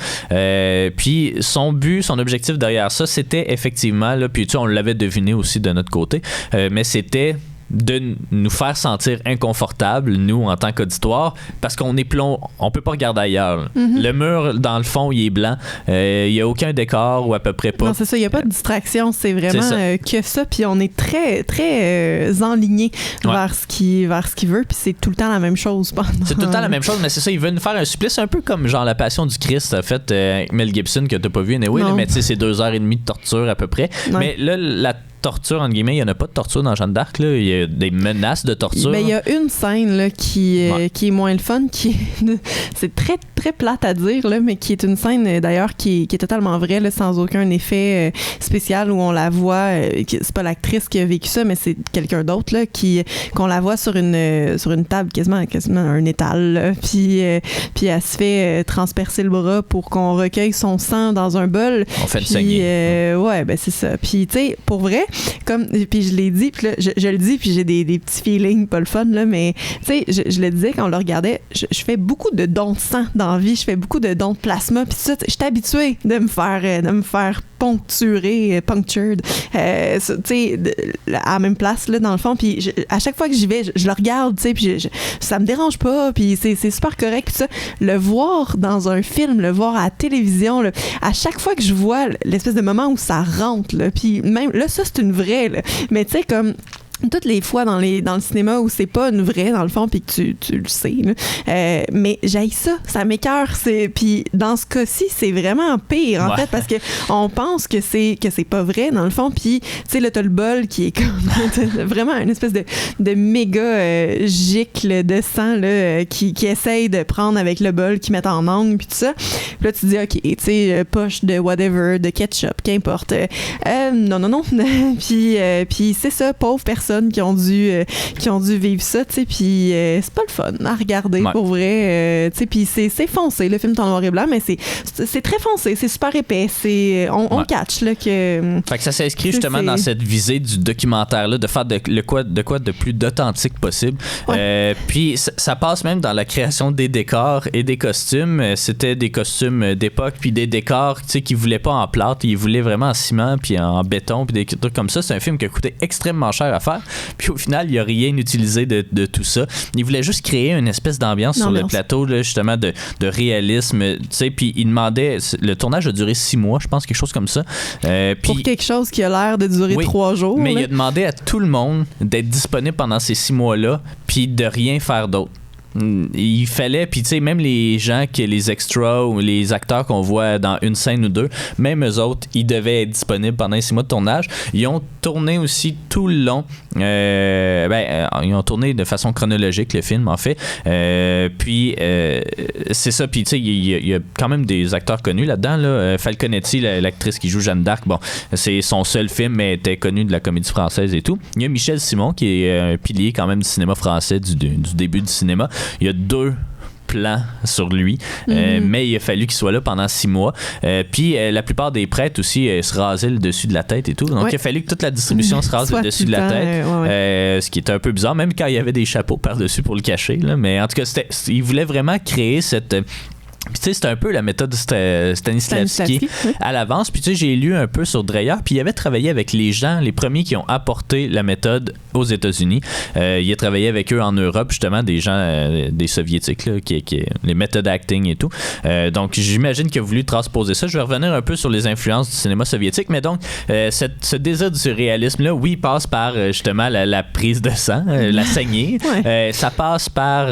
Puis son objectif derrière ça, c'était effectivement, là, puis on l'avait deviné aussi de notre côté, mais c'était de nous faire sentir inconfortables, nous, en tant qu'auditoire, parce qu'on est on peut pas regarder ailleurs. Mm-hmm. Le mur, dans le fond, il est blanc. Il y a aucun décor ou à peu près pas. Non, c'est ça. Il y a pas de distraction. C'est vraiment que ça. Puis on est très, très enligné vers ce qu'il veut. Puis c'est tout le temps la même chose. C'est tout le temps la même chose, mais c'est ça. Il veut nous faire un supplice un peu comme genre La Passion du Christ, en fait, Mel Gibson, que t'as pas vu anyway, là, mais tu sais, c'est 2h30 de torture à peu près. Non. Mais là, la torture, entre guillemets, il n'y en a pas de torture dans Jeanne d'Arc. Là. Il y a des menaces de torture. Ben, il y a une scène là, qui est moins le fun, c'est très, très plate à dire, là, mais qui est une scène d'ailleurs qui est totalement vraie, là, sans aucun effet spécial où on la voit, c'est pas l'actrice qui a vécu ça, mais c'est quelqu'un d'autre là, qu'on la voit sur une table, quasiment un étal, là, puis elle se fait transpercer le bras pour qu'on recueille son sang dans un bol. On fait le saigner. Ouais, ben c'est ça. Puis tu sais, pour vrai, puis je l'ai dit, puis là, je le dis, puis j'ai des petits feelings pas le fun, là, mais tu sais, je le disais quand on le regardait, je fais beaucoup de dons de sang dans la vie, je fais beaucoup de dons de plasma, puis ça, je suis habituée de me faire punctured, tu sais, à la même place, là, dans le fond, puis à chaque fois que j'y vais, je le regarde, tu sais, puis ça me dérange pas, puis c'est super correct, puis ça, le voir dans un film, le voir à la télévision, là, à chaque fois que je vois l'espèce de moment où ça rentre, là, puis même, là, ça, c'est une vraie, là, mais tu sais, comme toutes les fois dans le cinéma où c'est pas une vraie dans le fond puis que tu le sais là. Mais j'haïs ça m'écoeure, puis dans ce cas-ci c'est vraiment pire en fait parce que on pense que c'est pas vrai dans le fond, puis tu sais là t'as le bol qui est comme vraiment une espèce de méga gicle de sang là qui essaye de prendre avec le bol qui met en angle puis tout ça, puis là tu dis ok tu sais poche de whatever, de ketchup, qu'importe, non puis c'est ça, pauvre personne qui ont dû vivre ça, tu sais, puis c'est pas le fun à regarder pour vrai, tu sais, puis c'est foncé, le film est en noir et blanc, mais c'est très foncé, c'est super épais, on catch là que... Fait que ça s'inscrit justement dans cette visée du documentaire là, de faire de quoi de plus d'authentique possible. Puis ça passe même dans la création des décors et des costumes. C'était des costumes d'époque puis des décors, tu sais, qu'ils voulaient pas en plâtre, ils voulaient vraiment en ciment puis en béton puis des trucs comme ça. C'est un film qui a coûté extrêmement cher à faire. Puis au final, il n'a rien utilisé de tout ça. Il voulait juste créer une espèce d'ambiance sur le plateau, là, justement, de réalisme. Tu sais, puis il demandait... Le tournage a duré 6 mois, je pense, quelque chose comme ça. Pour quelque chose qui a l'air de durer 3 jours. Mais là. il a demandé à tout le monde d'être disponible pendant ces 6 mois-là, puis de rien faire d'autre. Il fallait, puis tu sais, même les gens, les extras ou les acteurs qu'on voit dans une scène ou deux, même eux autres, ils devaient être disponibles pendant les 6 mois de tournage. Ils ont tourné aussi tout le long. Ils ont tourné de façon chronologique le film, en fait. Puis c'est ça, puis tu sais, il y a quand même des acteurs connus là-dedans. Là. Falconetti, l'actrice qui joue Jeanne d'Arc, bon, c'est son seul film, mais elle était connue de la comédie française et tout. Il y a Michel Simon, qui est un pilier quand même du cinéma français, du début du cinéma. Il y a 2 plans sur lui, mais il a fallu qu'il soit là pendant 6 mois. Puis la plupart des prêtres aussi se rasaient le dessus de la tête et tout. Donc il a fallu que toute la distribution se rase le dessus de la tête, ce qui était un peu bizarre, même quand il y avait des chapeaux par-dessus pour le cacher. Là. Mais en tout cas, il voulait vraiment créer cette... Puis tu sais, c'était un peu la méthode Stanislavski à l'avance. Puis tu sais, j'ai lu un peu sur Dreyer, puis il avait travaillé avec les premiers qui ont apporté la méthode aux États-Unis. Il a travaillé avec eux en Europe, justement, des gens, des soviétiques, là, qui les méthodes acting et tout. Donc j'imagine qu'il a voulu transposer ça. Je vais revenir un peu sur les influences du cinéma soviétique, mais donc ce désir du surréalisme-là, oui, passe par justement la prise de sang, la saignée. Ça passe par...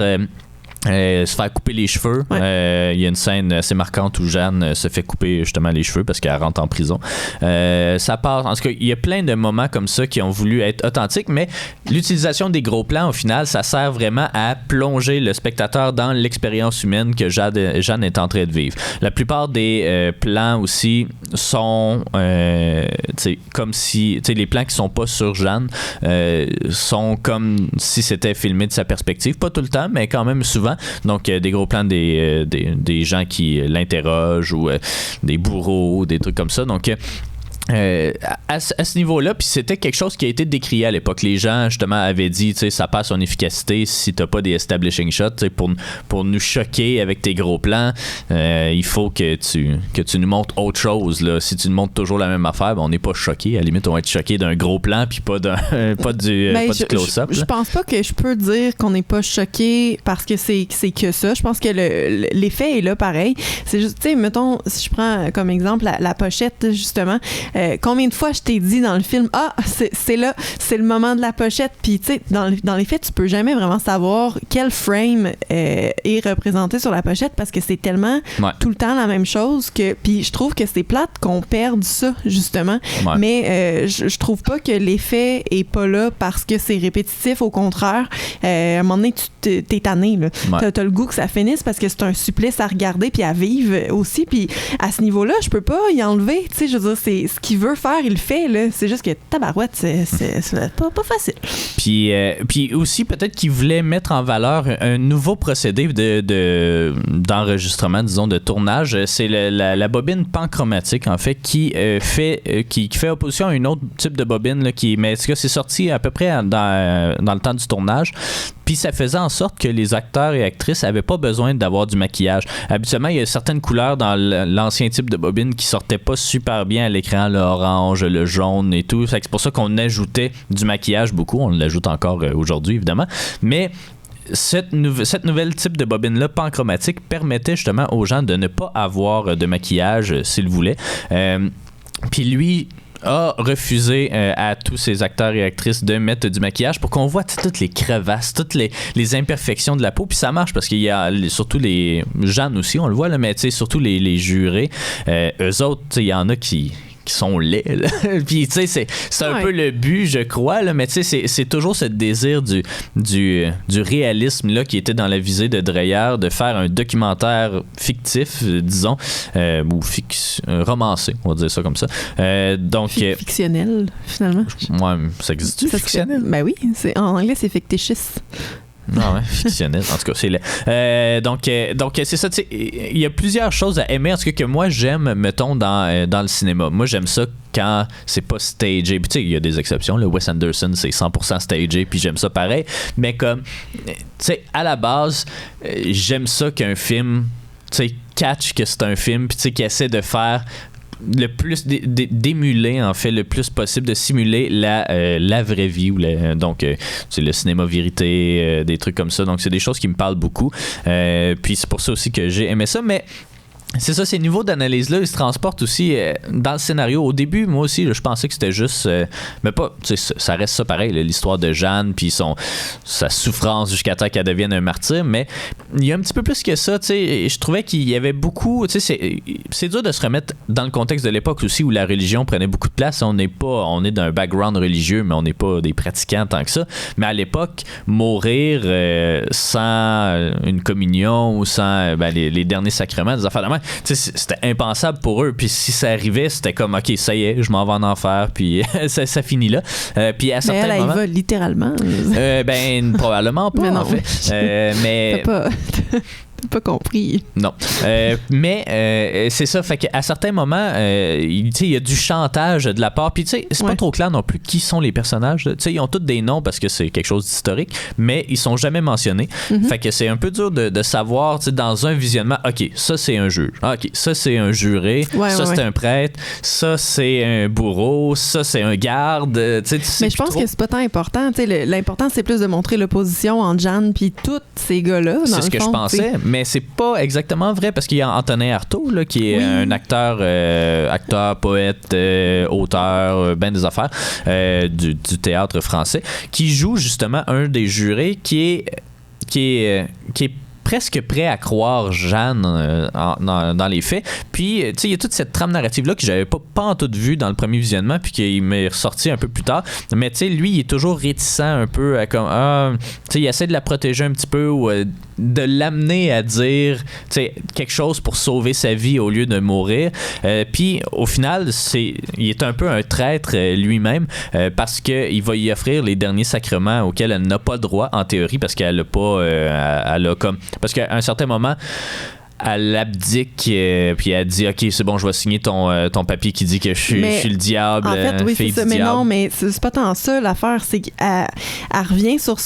se faire couper les cheveux. Il y a une scène assez marquante où Jeanne se fait couper justement les cheveux parce qu'elle rentre en prison. Ça part. En tout cas, il y a plein de moments comme ça qui ont voulu être authentiques, mais l'utilisation des gros plans, au final, ça sert vraiment à plonger le spectateur dans l'expérience humaine que Jeanne est en train de vivre. La plupart des plans aussi sont comme si les plans qui sont pas sur Jeanne sont comme si c'était filmé de sa perspective. Pas tout le temps, mais quand même souvent. Donc, des gros plans des gens qui l'interrogent ou des bourreaux, des trucs comme ça. Donc, à ce niveau-là, puis c'était quelque chose qui a été décrié à l'époque. Les gens, justement, avaient dit, tu sais, ça perd son efficacité si t'as pas des establishing shots. Tu sais, pour nous choquer avec tes gros plans, il faut que tu nous montres autre chose. Là. Si tu nous montres toujours la même affaire, ben, on n'est pas choqué. À la limite, on va être choqué d'un gros plan puis pas du close-up. Je pense pas que je peux dire qu'on n'est pas choqué parce que c'est que ça. Je pense que l'effet est là pareil. C'est juste, tu sais, mettons, si je prends comme exemple la pochette, justement, combien de fois je t'ai dit dans le film, c'est là, c'est le moment de la pochette, puis tu sais, dans les faits, tu peux jamais vraiment savoir quel frame est représenté sur la pochette parce que c'est tellement tout le temps la même chose que, puis je trouve que c'est plate qu'on perde ça, justement, mais je trouve pas que l'effet est pas là parce que c'est répétitif, au contraire, à un moment donné, t'es tanné, là. T'as le goût que ça finisse parce que c'est un supplice à regarder puis à vivre aussi, puis à ce niveau-là, je peux pas y enlever, tu sais, je veux dire, c'est ce qu'il veut faire, il le fait, là. C'est juste que tabarouette, c'est pas facile. Puis aussi, peut-être qu'il voulait mettre en valeur un nouveau procédé d'enregistrement, disons, de tournage. C'est la bobine panchromatique, en fait, qui fait opposition à un autre type de bobine, là, mais c'est sorti à peu près dans le temps du tournage. Puis ça faisait en sorte que les acteurs et actrices n'avaient pas besoin d'avoir du maquillage. Habituellement, il y a certaines couleurs dans l'ancien type de bobine qui sortaient pas super bien à l'écran, l'orange, le jaune et tout. C'est pour ça qu'on ajoutait du maquillage beaucoup. On l'ajoute encore aujourd'hui, évidemment. Mais cette nouvelle type de bobine-là, panchromatique, permettait justement aux gens de ne pas avoir de maquillage s'ils voulaient. Puis lui a refusé à tous ses acteurs et actrices de mettre du maquillage pour qu'on voit toutes les crevasses, toutes les imperfections de la peau. Puis ça marche parce qu'il y a surtout les Jeanne aussi, on le voit, là, mais surtout les jurés. Eux autres, il y en a qui sont laids, là. Puis tu sais, c'est un peu le but, je crois, là, mais tu sais, c'est toujours ce désir du réalisme là qui était dans la visée de Dreyer, de faire un documentaire fictif, disons, ou romancé, on va dire ça comme ça. Donc fictionnel, finalement. Ouais, ça existe fictionnel? Ben oui, en anglais c'est fictitious. Non, ouais, fictionnel. En tout cas, c'est laid. Donc c'est ça. Il y a plusieurs choses à aimer, en tout cas, que moi, j'aime, mettons, dans le cinéma. Moi, j'aime ça quand c'est pas stagé. Puis, tu sais, il y a des exceptions. Là. Wes Anderson, c'est 100% stagé, puis j'aime ça pareil. Mais comme, tu sais, à la base, j'aime ça qu'un film, tu sais, catch que c'est un film, puis, tu sais, qu'il essaie de faire le plus d'émuler en fait le plus possible, de simuler la vraie vie ou donc c'est le cinéma vérité, des trucs comme ça, donc c'est des choses qui me parlent beaucoup, puis c'est pour ça aussi que j'ai aimé ça. Mais c'est ça, ces niveaux d'analyse-là, ils se transportent aussi dans le scénario. Au début, moi aussi, là, je pensais que c'était juste... mais pas... Tu sais, ça reste ça pareil, là, l'histoire de Jeanne, puis sa souffrance jusqu'à temps qu'elle devienne un martyr. Mais il y a un petit peu plus que ça, tu sais. Je trouvais qu'il y avait beaucoup... Tu sais, c'est dur de se remettre dans le contexte de l'époque aussi où la religion prenait beaucoup de place. On est d'un background religieux, mais on n'est pas des pratiquants tant que ça. Mais à l'époque, mourir sans une communion ou sans les derniers sacrements, des affaires de même, c'était impensable pour eux. Puis si ça arrivait, c'était comme OK, ça y est, je m'en vais en enfer, puis ça finit là. Puis à certains moments, elle y va littéralement. Probablement pas, en fait. Mais pas compris. Non. Mais c'est ça. Fait qu'à certains moments, il y a du chantage de la part. Puis, tu sais, c'est pas trop clair non plus qui sont les personnages. Tu sais, ils ont tous des noms parce que c'est quelque chose d'historique, mais ils sont jamais mentionnés. Mm-hmm. Fait que c'est un peu dur de savoir, tu sais, dans un visionnement, OK, ça, c'est un juge. OK, ça, c'est un juré. C'est un prêtre. Ça, c'est un bourreau. Ça, c'est un garde. Mais je pense que c'est pas tant important. Tu sais, l'important, c'est plus de montrer l'opposition entre Jeanne puis tous ces gars-là. C'est ce que je pensais. Mais c'est pas exactement vrai parce qu'il y a Antonin Artaud là, qui est un acteur, poète, auteur, ben des affaires du théâtre français, qui joue justement un des jurés qui est presque prêt à croire Jeanne dans les faits. Puis, tu sais, il y a toute cette trame narrative-là que j'avais pas en tout vue dans le premier visionnement, puis qu'il m'est ressorti un peu plus tard. Mais, tu sais, lui, il est toujours réticent un peu à comme, tu sais, il essaie de la protéger un petit peu ou de l'amener à dire, tu sais, quelque chose pour sauver sa vie au lieu de mourir. Puis, au final, il est un peu un traître lui-même parce qu'il va y offrir les derniers sacrements auxquels elle n'a pas droit, en théorie, parce qu'elle n'a pas... elle a comme... Parce qu'à un certain moment, elle abdique, puis elle dit OK, c'est bon, je vais signer ton papier qui dit que je suis le diable. En fait, oui, c'est ça. Mais non, mais c'est pas tant ça. L'affaire, c'est qu'elle revient sur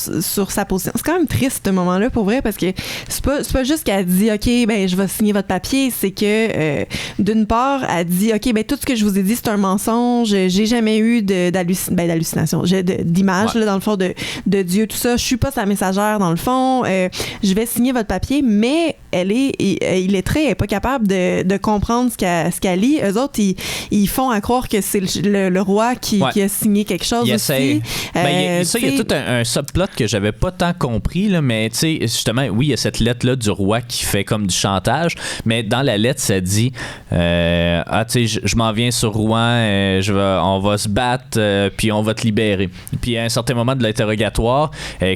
sa position. C'est quand même triste, ce moment-là, pour vrai, parce que c'est pas juste qu'elle dit OK, ben je vais signer votre papier. C'est que, d'une part, elle dit OK, ben tout ce que je vous ai dit, c'est un mensonge. J'ai jamais eu d'hallucination. J'ai d'image, là, dans le fond, de Dieu, tout ça. Je suis pas sa messagère, dans le fond. Je vais signer votre papier, mais il est très pas capable de comprendre ce qu'elle lit. Eux autres, ils font à croire que c'est le roi qui a signé quelque chose aussi. Il y a tout un subplot que j'avais pas tant compris, là, mais tu sais, justement, oui, il y a cette lettre-là du roi qui fait comme du chantage, mais dans la lettre, ça dit tu sais, je m'en viens sur Rouen, on va se battre, puis on va te libérer. Puis à un certain moment de l'interrogatoire,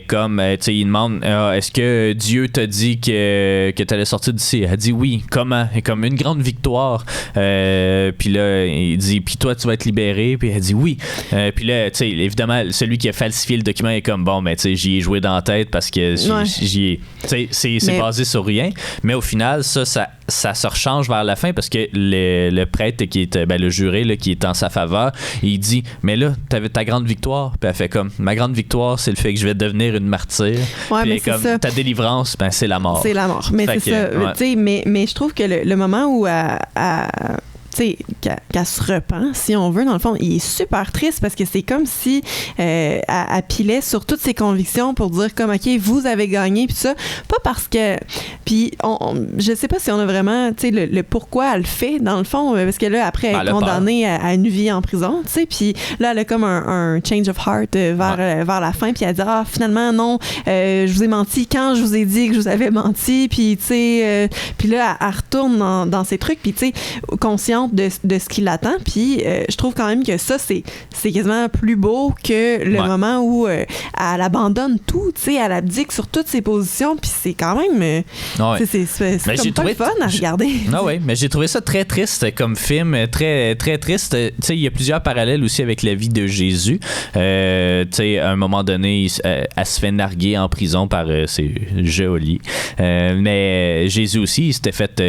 comme, tu sais, il demande est-ce que Dieu t'a dit que tu allais sortir d'ici? Elle dit oui. Comment? Comme une grande victoire. Puis là, il dit puis toi, tu vas être libéré. Puis elle dit oui. Puis là, tu sais, évidemment, celui qui a falsifié le document est comme bon, mais tu sais, j'y ai joué dans la tête parce que j'y ai. Tu sais, c'est basé sur rien. Mais au final, ça se rechange vers la fin parce que le prêtre qui est le juré là, qui est en sa faveur, il dit mais là, t'avais ta grande victoire. Puis elle fait comme ma grande victoire, c'est le fait que je vais devenir une martyre. Ouais, puis comme ta délivrance, c'est la mort. C'est la mort. Mais c'est ça. Ouais. Mais je trouve que le moment où sais, qu'elle se repent, si on veut, dans le fond, il est super triste parce que c'est comme si elle pilait sur toutes ses convictions pour dire comme, OK, vous avez gagné, puis ça. Pas parce que... Puis, je sais pas si on a vraiment, tu sais, le pourquoi elle le fait, dans le fond, parce que là, après, elle est condamnée à une vie en prison, tu sais, puis là, elle a comme un change of heart vers la fin, puis elle dit, finalement, non, je vous ai menti quand je vous ai dit que je vous avais menti, puis, tu sais, puis là, elle retourne dans ses trucs, puis, tu sais, consciente de ce qui l'attend, puis je trouve quand même que ça, c'est quasiment plus beau que le moment où elle abandonne tout, tu sais, elle abdique sur toutes ses positions, puis c'est quand même c'est comme pas le fun à regarder. Ah oui, mais j'ai trouvé ça très triste comme film, très, très triste. Tu sais, il y a plusieurs parallèles aussi avec la vie de Jésus. Tu sais, à un moment donné, elle se fait narguer en prison par c'est joli. Mais Jésus aussi, il s'était fait...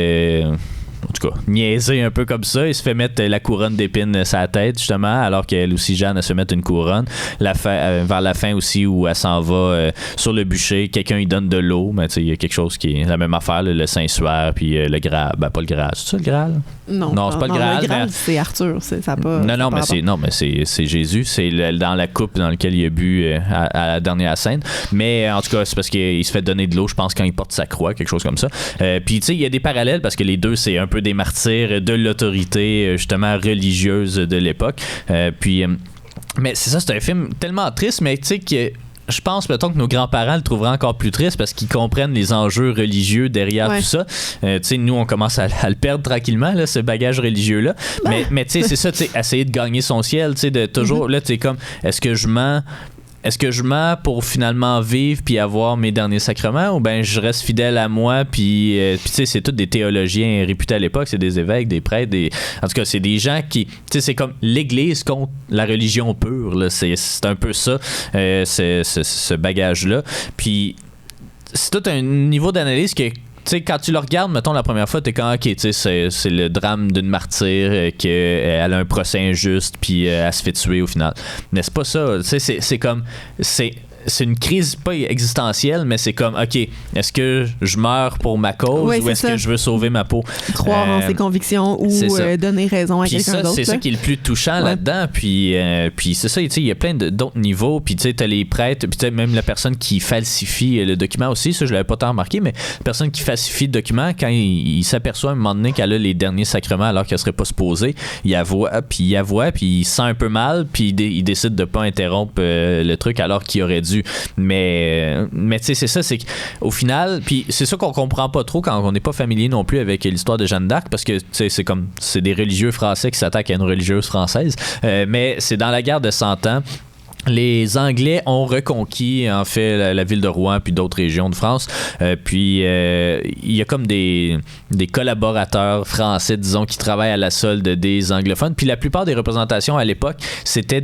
en tout cas, niaiser un peu comme ça. Il se fait mettre la couronne d'épines sur la tête, justement, alors qu'elle aussi, Jeanne, elle se met une couronne. Vers la fin aussi, où elle s'en va sur le bûcher, quelqu'un lui donne de l'eau, mais tu sais, il y a quelque chose qui est la même affaire, le Saint-Suaire, puis le Graal. Ben, pas le Graal. C'est ça, le Graal? Non, c'est pas le Graal. Le Graal, c'est Arthur. Ça pas, mais c'est Jésus. C'est dans la coupe dans laquelle il a bu à la dernière scène. Mais en tout cas, c'est parce qu'il se fait donner de l'eau, je pense, quand il porte sa croix, quelque chose comme ça. Puis, tu sais, il y a des parallèles, parce que les deux, c'est un peu des martyrs de l'autorité justement religieuse de l'époque. Mais c'est ça, c'est un film tellement triste, mais tu sais que je pense, mettons, que nos grands-parents le trouveraient encore plus triste parce qu'ils comprennent les enjeux religieux derrière tout ça. Tu sais, nous, on commence à le perdre tranquillement, là, ce bagage religieux-là. Mais tu sais, c'est ça, tu sais, essayer de gagner son ciel, tu sais, de toujours, là, tu sais, comme, est-ce que je mens pour finalement vivre puis avoir mes derniers sacrements, ou ben je reste fidèle à moi, puis tu sais, c'est tous des théologiens réputés à l'époque, c'est des évêques, des prêtres, en tout cas, c'est des gens qui, tu sais, c'est comme l'Église contre la religion pure, là. C'est un peu ça, ce bagage-là. Puis c'est tout un niveau d'analyse que, tu sais, quand tu le regardes, mettons, la première fois, t'es comme, OK, tu sais, c'est le drame d'une martyre, qu'elle a un procès injuste, puis elle se fait tuer au final. Mais c'est pas ça. Tu sais, c'est comme... C'est une crise pas existentielle, mais c'est comme, OK, est-ce que je meurs pour ma cause, ou est-ce que je veux sauver ma peau? Croire en ses convictions ou donner raison à quelqu'un d'autre. C'est ça qui est le plus touchant là-dedans. Puis c'est ça, il y a plein d'autres niveaux. Puis tu sais, t'as les prêtres, puis même la personne qui falsifie le document aussi, ça je l'avais pas tant remarqué, mais la personne qui falsifie le document, quand il s'aperçoit à un moment donné qu'elle a les derniers sacrements alors qu'elle serait pas supposée, il avoue, puis il sent un peu mal, puis il décide de pas interrompre le truc alors qu'il aurait dû. Mais tu sais, c'est ça, c'est qu'au final, puis c'est ça qu'on comprend pas trop quand on n'est pas familier non plus avec l'histoire de Jeanne d'Arc, parce que tu sais, c'est des religieux français qui s'attaquent à une religieuse française, mais c'est dans la guerre de 100 ans. Les Anglais ont reconquis, en fait, la ville de Rouen puis d'autres régions de France. Puis il y a comme des collaborateurs français, disons, qui travaillent à la solde des anglophones. Puis la plupart des représentations à l'époque, c'était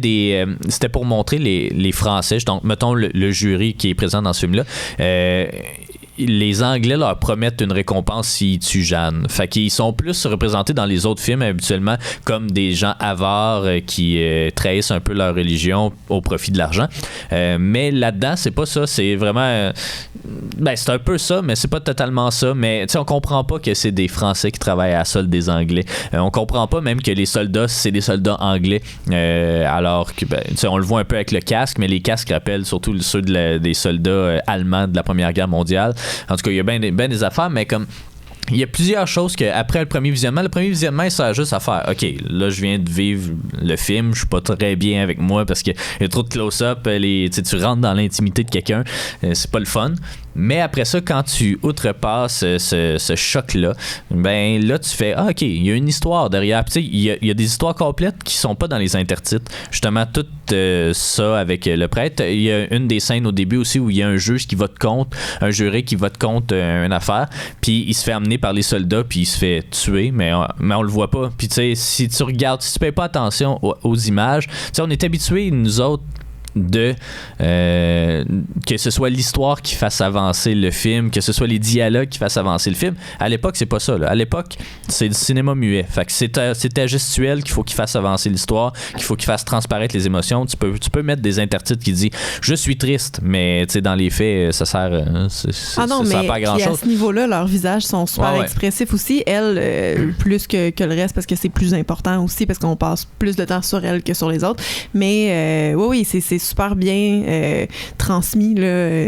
pour montrer les Français. Donc, mettons le jury qui est présent dans ce film-là. Les Anglais leur promettent une récompense s'ils tuent Jeanne. Fait qu'ils sont plus représentés dans les autres films habituellement comme des gens avares qui trahissent un peu leur religion au profit de l'argent. Mais là-dedans, c'est pas ça. C'est vraiment... c'est un peu ça, mais c'est pas totalement ça. Mais tu sais, on comprend pas que c'est des Français qui travaillent à la solde des Anglais. On comprend pas même que les soldats, c'est des soldats anglais. Alors que, tu sais, on le voit un peu avec le casque, mais les casques rappellent surtout ceux des soldats allemands de la Première Guerre mondiale. En tout cas, il y a bien des affaires, mais comme il y a plusieurs choses qu'après le premier visionnement, il sert juste à faire, OK, là, je viens de vivre le film, je suis pas très bien avec moi parce qu'il y a trop de close-up, tu rentres dans l'intimité de quelqu'un, c'est pas le fun. Mais après ça, quand tu outrepasses ce choc-là, ben là, tu fais, OK, il y a une histoire derrière. Puis, tu sais, il y a des histoires complètes qui sont pas dans les intertitres. Justement, tout ça avec le prêtre. Il y a une des scènes au début aussi où il y a un juge qui vote contre, un juré qui vote contre une affaire. Puis, il se fait amener par les soldats, puis il se fait tuer, mais on le voit pas. Puis, tu sais, si tu regardes, si tu payes pas attention aux images, tu sais, on est habitués, nous autres, de que ce soit l'histoire qui fasse avancer le film, que ce soit les dialogues qui fassent avancer le film. À l'époque, c'est pas ça, là. À l'époque, c'est du cinéma muet. Fait que c'est ta gestuelle qu'il faut qu'il fasse avancer l'histoire, qu'il faut qu'il fasse transparaître les émotions. Tu peux mettre des intertitres qui disent « Je suis triste », mais dans les faits, ça sert pas à grand-chose. À ce niveau-là, leurs visages sont super expressifs aussi. Elle, plus que le reste, parce que c'est plus important aussi, parce qu'on passe plus de temps sur elle que sur les autres. Mais oui, c'est super bien transmis. Là,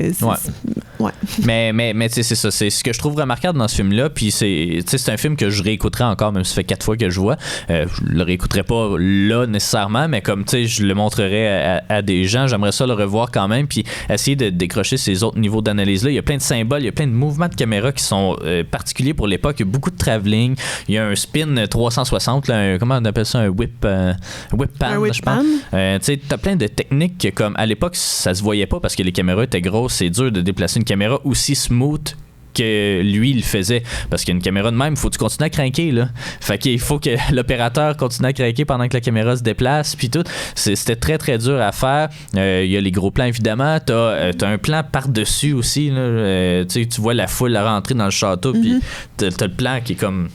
ouais. Mais c'est ça. C'est ce que je trouve remarquable dans ce film-là. Puis c'est un film que je réécouterai encore, même si ça fait 4 fois que je vois. Je le réécouterai pas là nécessairement, mais comme je le montrerai à des gens, j'aimerais ça le revoir quand même. Puis essayer de décrocher ces autres niveaux d'analyse-là. Il y a plein de symboles, il y a plein de mouvements de caméra qui sont particuliers pour l'époque. Il y a beaucoup de travelling. Il y a un spin 360, là, comment on appelle ça, un whip pan, je pense. T'as plein de techniques que, comme à l'époque, ça se voyait pas parce que les caméras étaient grosses. C'est dur de déplacer une caméra aussi smooth que lui il faisait, parce qu'une caméra de même, faut que tu continues à craquer, là. Fait qu'il faut que l'opérateur continue à craquer pendant que la caméra se déplace, puis tout. C'était très très dur à faire. Il y a les gros plans évidemment, t'as un plan par-dessus aussi, là. Tu vois la foule rentrer dans le château, puis t'as le plan qui est comme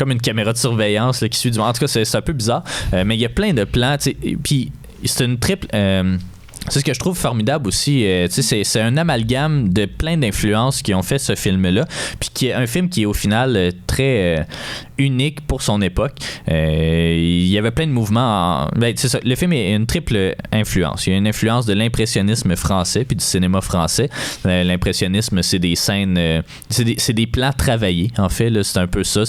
une caméra de surveillance là, qui suit du monde. En tout cas, c'est un peu bizarre, mais il y a plein de plans, puis c'est une triple... c'est ce que je trouve formidable aussi. C'est un amalgame de plein d'influences qui ont fait ce film-là. Puis qui est un film qui est au final très unique pour son époque. Il y avait plein de mouvements. C'est ça. Le film est une triple influence. Il y a une influence de l'impressionnisme français puis du cinéma français. L'impressionnisme, c'est des scènes... c'est des plans travaillés, en fait. Là, c'est un peu ça.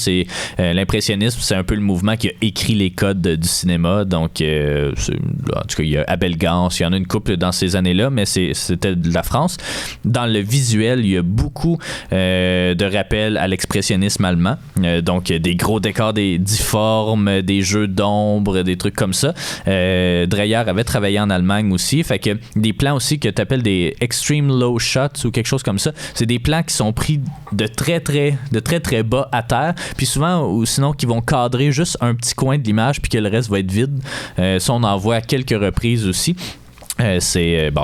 L'impressionnisme, c'est un peu le mouvement qui a écrit les codes du cinéma. Donc, en tout cas, il y a Abel Gans, il y en a une couple dans ces années-là, mais c'était de la France. Dans le visuel, il y a beaucoup de rappels à l'expressionnisme allemand. Donc, des gros décors, des difformes, des jeux d'ombre, des trucs comme ça. Dreyer avait travaillé en Allemagne aussi. Fait que des plans aussi que tu appelles des extreme low shots ou quelque chose comme ça. C'est des plans qui sont pris de très, très bas à terre. Puis souvent, ou sinon, qui vont cadrer juste un petit coin de l'image puis que le reste va être vide. Ça, on en voit à quelques reprises aussi.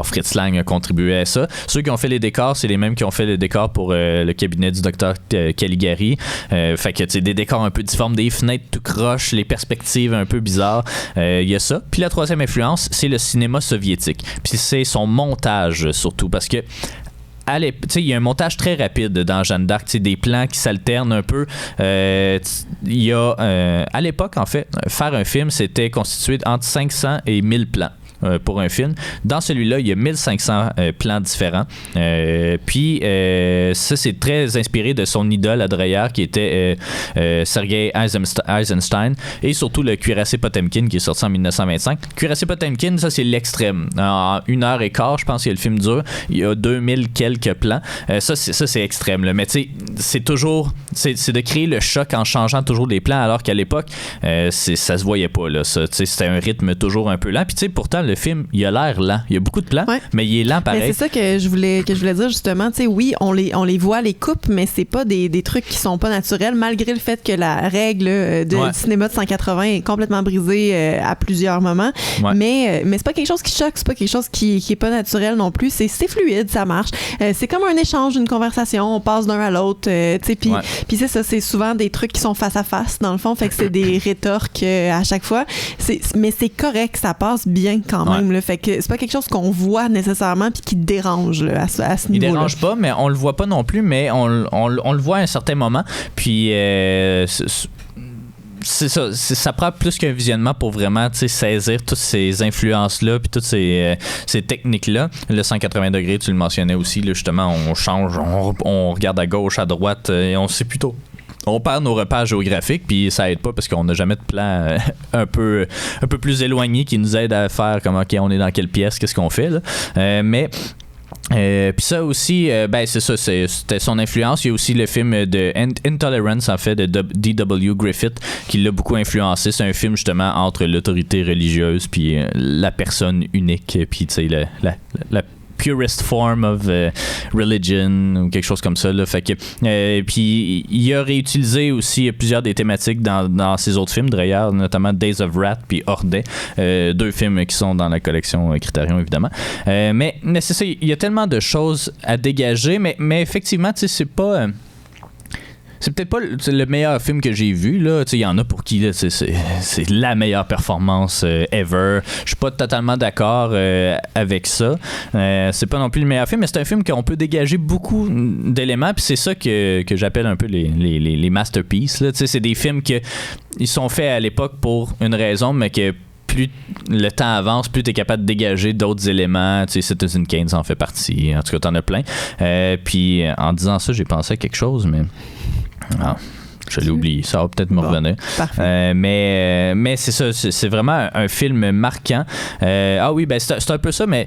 Fritz Lang a contribué à ça. Ceux qui ont fait les décors, c'est les mêmes qui ont fait les décors pour le cabinet du docteur Caligari. Fait que des décors un peu difformes, des fenêtres tout croche, les perspectives un peu bizarres. Il y a ça. Puis la troisième influence, c'est le cinéma soviétique. Puis c'est son montage surtout, parce que il y a un montage très rapide dans Jeanne d'Arc, des plans qui s'alternent un peu. Il y a à l'époque, en fait, faire un film, c'était constitué entre 500 et 1000 plans. Pour un film. Dans celui-là, il y a 1500 plans différents. Puis, ça, c'est très inspiré de son idole à Dreyer, qui était Sergei Eisenstein, et surtout le Cuirassé Potemkin, qui est sorti en 1925. Cuirassé Potemkin, ça, c'est l'extrême. En 1h15, je pense que le film dure. Il y a 2000 quelques plans. Ça, c'est extrême. Là. Mais tu sais, c'est toujours... C'est de créer le choc en changeant toujours les plans, alors qu'à l'époque, ça se voyait pas. Là, ça, c'était un rythme toujours un peu lent. Puis, tu sais, pourtant, le film, il a l'air lent. Il y a beaucoup de plans, mais il est lent pareil. Mais c'est ça que je voulais dire justement. Tu sais, oui, on les voit, les coupes, mais c'est pas des trucs qui sont pas naturels, malgré le fait que la règle du cinéma de 180 est complètement brisée à plusieurs moments. Ouais. Mais c'est pas quelque chose qui choque, c'est pas quelque chose qui est pas naturel non plus. C'est fluide, ça marche. C'est comme un échange, une conversation. On passe d'un à l'autre. Puis c'est ça, c'est souvent des trucs qui sont face à face, dans le fond. Fait que c'est des rétorques à chaque fois. Mais c'est correct, ça passe bien quand même. Là, fait que c'est pas quelque chose qu'on voit nécessairement puis qui dérange là, à ce niveau-là. Il dérange pas, mais on le voit pas non plus, mais on le voit à un certain moment. Puis c'est ça, ça prend plus qu'un visionnement pour vraiment saisir toutes ces influences-là puis toutes ces techniques-là. Le 180 degrés, tu le mentionnais aussi, là, justement, on change, on regarde à gauche, à droite, et on sait plutôt. On perd nos repères géographiques, puis ça aide pas parce qu'on n'a jamais de plan un peu plus éloigné qui nous aide à faire comme OK, on est dans quelle pièce, qu'est-ce qu'on fait là. Mais puis ça aussi, c'est ça, c'était son influence. Il y a aussi le film de Intolerance, en fait, de D.W. Griffith, qui l'a beaucoup influencé. C'est un film justement entre l'autorité religieuse puis la personne unique, puis tu sais, la purest form of religion ou quelque chose comme ça. Là. Fait que, puis il a réutilisé aussi plusieurs des thématiques dans ses autres films, Dreyer, notamment Days of Wrath puis Hordey, 2 films qui sont dans la collection Criterion, évidemment. Mais c'est ça, il y a tellement de choses à dégager, mais effectivement, tu sais, c'est pas... c'est peut-être pas le meilleur film que j'ai vu, là. Il y en a pour qui là, c'est la meilleure performance ever. Je suis pas totalement d'accord avec ça. C'est pas non plus le meilleur film, mais c'est un film qu'on peut dégager beaucoup d'éléments, puis c'est ça que j'appelle un peu les masterpieces. Là. C'est des films que ils sont faits à l'époque pour une raison, mais que plus le temps avance, plus tu es capable de dégager d'autres éléments. Tu sais, Citizen Kane en fait partie. En tout cas, t'en as plein. Puis en disant ça, j'ai pensé à quelque chose, mais... Ah, je l'ai oublié, ça va peut-être me revenir. Mais c'est ça, c'est vraiment un film marquant. Ah oui, ben c'est un peu ça, mais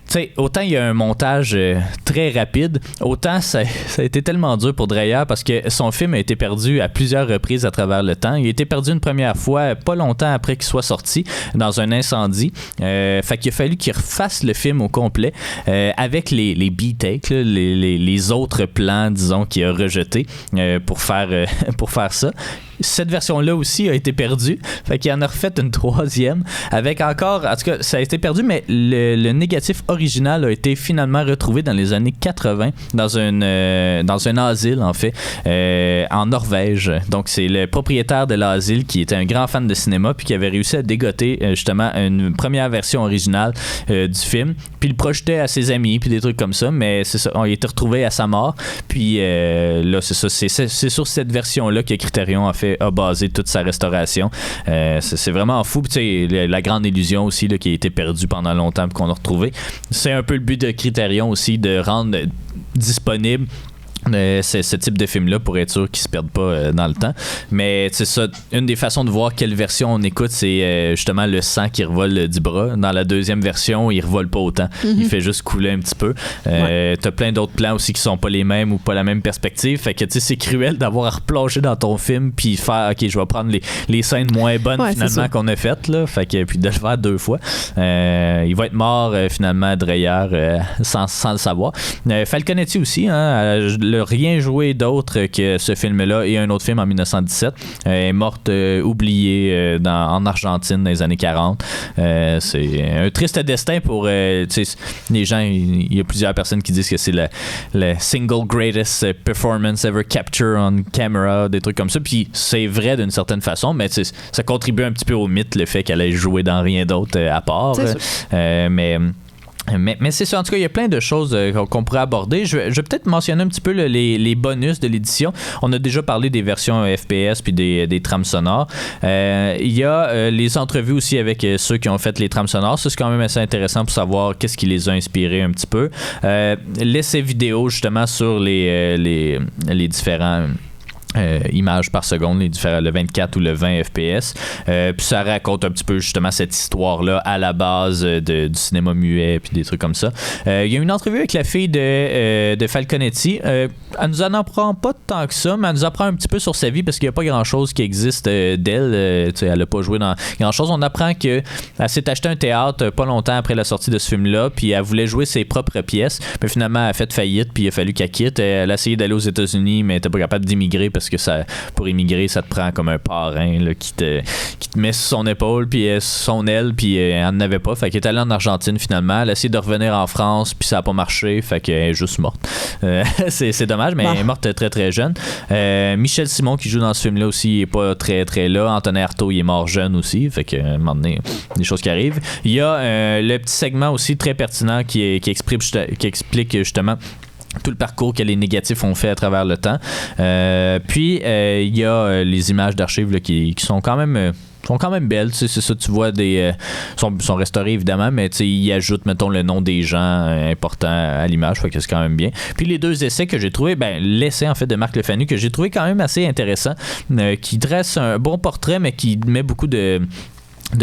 tu sais, autant il y a un montage très rapide, autant ça a été tellement dur pour Dreyer parce que son film a été perdu à plusieurs reprises à travers le temps. Il a été perdu une première fois, pas longtemps après qu'il soit sorti, dans un incendie. Fait qu'il a fallu qu'il refasse le film au complet avec les B-takes, les autres plans, disons, qu'il a rejetés pour faire ça. Cette version-là aussi a été perdue. Fait qu'il en a refait une 3e avec encore... En tout cas, ça a été perdu, mais le négatif original a été finalement retrouvé dans les années 80 dans un asile, en fait, en Norvège. Donc, c'est le propriétaire de l'asile qui était un grand fan de cinéma puis qui avait réussi à dégoter justement une première version originale du film, puis le projetait à ses amis puis des trucs comme ça, mais c'est ça, on y était retrouvé à sa mort. Puis là, c'est ça, c'est sur cette version-là que Criterion a basé toute sa restauration. C'est vraiment fou. Tu sais, la grande illusion aussi là, qui a été perdue pendant longtemps et qu'on a retrouvé. C'est un peu le but de Criterion aussi, de rendre disponible ce type de film-là pour être sûr qu'ils se perdent pas dans le temps. Mais c'est ça, une des façons de voir quelle version on écoute, c'est justement le sang qui revole du bras. Dans la deuxième version, il revole pas autant. Il fait juste couler un petit peu. T'as plein d'autres plans aussi qui sont pas les mêmes ou pas la même perspective. Fait que tu sais, c'est cruel d'avoir à replonger dans ton film puis faire OK, je vais prendre les scènes moins bonnes finalement qu'on a faites là. Fait que puis de le faire 2 fois. Il va être mort finalement Dreyer sans le savoir. Falconetti aussi, hein, rien joué d'autre que ce film-là et un autre film en 1917. Elle est morte oubliée en Argentine dans les années 40. C'est un triste destin pour les gens. Il y a plusieurs personnes qui disent que c'est le single greatest performance ever captured on camera, des trucs comme ça. Puis c'est vrai d'une certaine façon, mais ça contribue un petit peu au mythe, le fait qu'elle ait joué dans rien d'autre à part. Mais c'est ça, en tout cas, il y a plein de choses qu'on pourrait aborder. Je vais peut-être mentionner un petit peu les bonus de l'édition. On a déjà parlé des versions FPS puis des trames sonores. Il y a les entrevues aussi avec ceux qui ont fait les trames sonores. Ça, c'est quand même assez intéressant pour savoir qu'est-ce qui les a inspirés un petit peu. L'essai vidéo, justement, sur les différents... images par seconde, le 24 ou le 20 FPS. Puis ça raconte un petit peu justement cette histoire-là à la base du cinéma muet puis des trucs comme ça. Il y a une entrevue avec la fille de Falconetti. Elle nous en apprend pas tant que ça, mais elle nous apprend un petit peu sur sa vie parce qu'il n'y a pas grand-chose qui existe d'elle. Elle n'a pas joué dans grand-chose. On apprend qu'elle s'est acheté un théâtre pas longtemps après la sortie de ce film-là, puis elle voulait jouer ses propres pièces. Mais finalement, elle a fait faillite, puis il a fallu qu'elle quitte. Elle a essayé d'aller aux États-Unis, mais elle n'était pas capable d'immigrer parce que pour immigrer, ça te prend comme un parrain là, qui te met sur son épaule, puis son aile, puis elle n'en avait pas. Fait qu'elle est allée en Argentine finalement. Elle a essayé de revenir en France, puis ça n'a pas marché. Fait qu'elle est juste morte. C'est dommage, mais elle est morte très très jeune. Michel Simon qui joue dans ce film-là aussi, il n'est pas très très là. Antonin Artaud, il est mort jeune aussi. Fait qu'à un moment donné, des choses qui arrivent. Il y a le petit segment aussi très pertinent qui explique justement tout le parcours que les négatifs ont fait à travers le temps. Puis il y a les images d'archives là, qui sont quand même belles, c'est ça, tu vois sont restaurées évidemment, mais ils ajoutent mettons le nom des gens importants à l'image, fait que c'est quand même bien. Puis les 2 essais que j'ai trouvé, l'essai en fait de Marc Lefanu que j'ai trouvé quand même assez intéressant, qui dresse un bon portrait mais qui met beaucoup de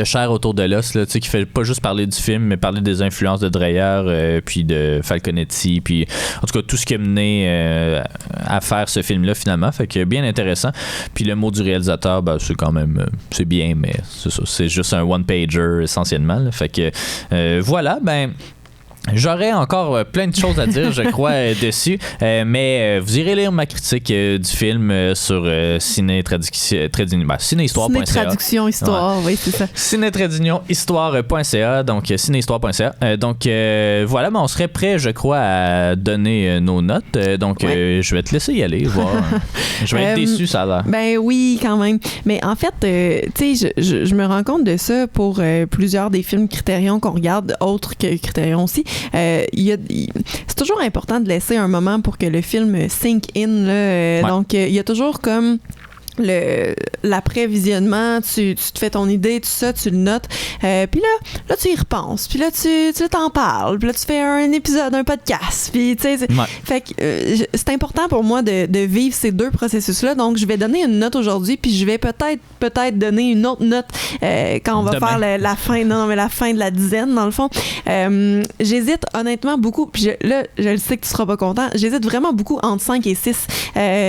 chair autour de l'os, là, qui fait pas juste parler du film, mais parler des influences de Dreyer, puis de Falconetti, puis en tout cas tout ce qui a mené à faire ce film-là finalement, fait que bien intéressant. Puis le mot du réalisateur, c'est quand même, c'est bien, mais c'est ça, c'est juste un one-pager essentiellement, là, fait que voilà, J'aurais encore plein de choses à dire, je crois, dessus, mais vous irez lire ma critique du film sur ciné-histoire.ca. Ciné-traduction histoire, oui, c'est ça. Ciné-histoire.ca, donc ciné-histoire.ca. Donc voilà, mais on serait prêt, je crois, à donner nos notes. Donc je vais te laisser y aller, voir. Je vais être déçu, ça a l'air. Ben oui, quand même. Mais en fait, tu sais, je me rends compte de ça pour plusieurs des films Criterion qu'on regarde, autres que Criterion aussi. C'est toujours important de laisser un moment pour que le film sink in. Là, donc, il y a toujours comme l'après-visionnement, tu te fais ton idée, tout ça, tu le notes. Puis là, tu y repenses. Puis là, tu t'en parles. Puis là, tu fais un épisode, un podcast. Puis, tu sais, fait que c'est important pour moi de vivre ces deux processus-là. Donc, je vais donner une note aujourd'hui, puis je vais peut-être donner une autre note quand on va faire la fin. Non, mais la fin de la dizaine, dans le fond. J'hésite honnêtement beaucoup. Puis là, je le sais que tu seras pas content. J'hésite vraiment beaucoup entre 5 et 6.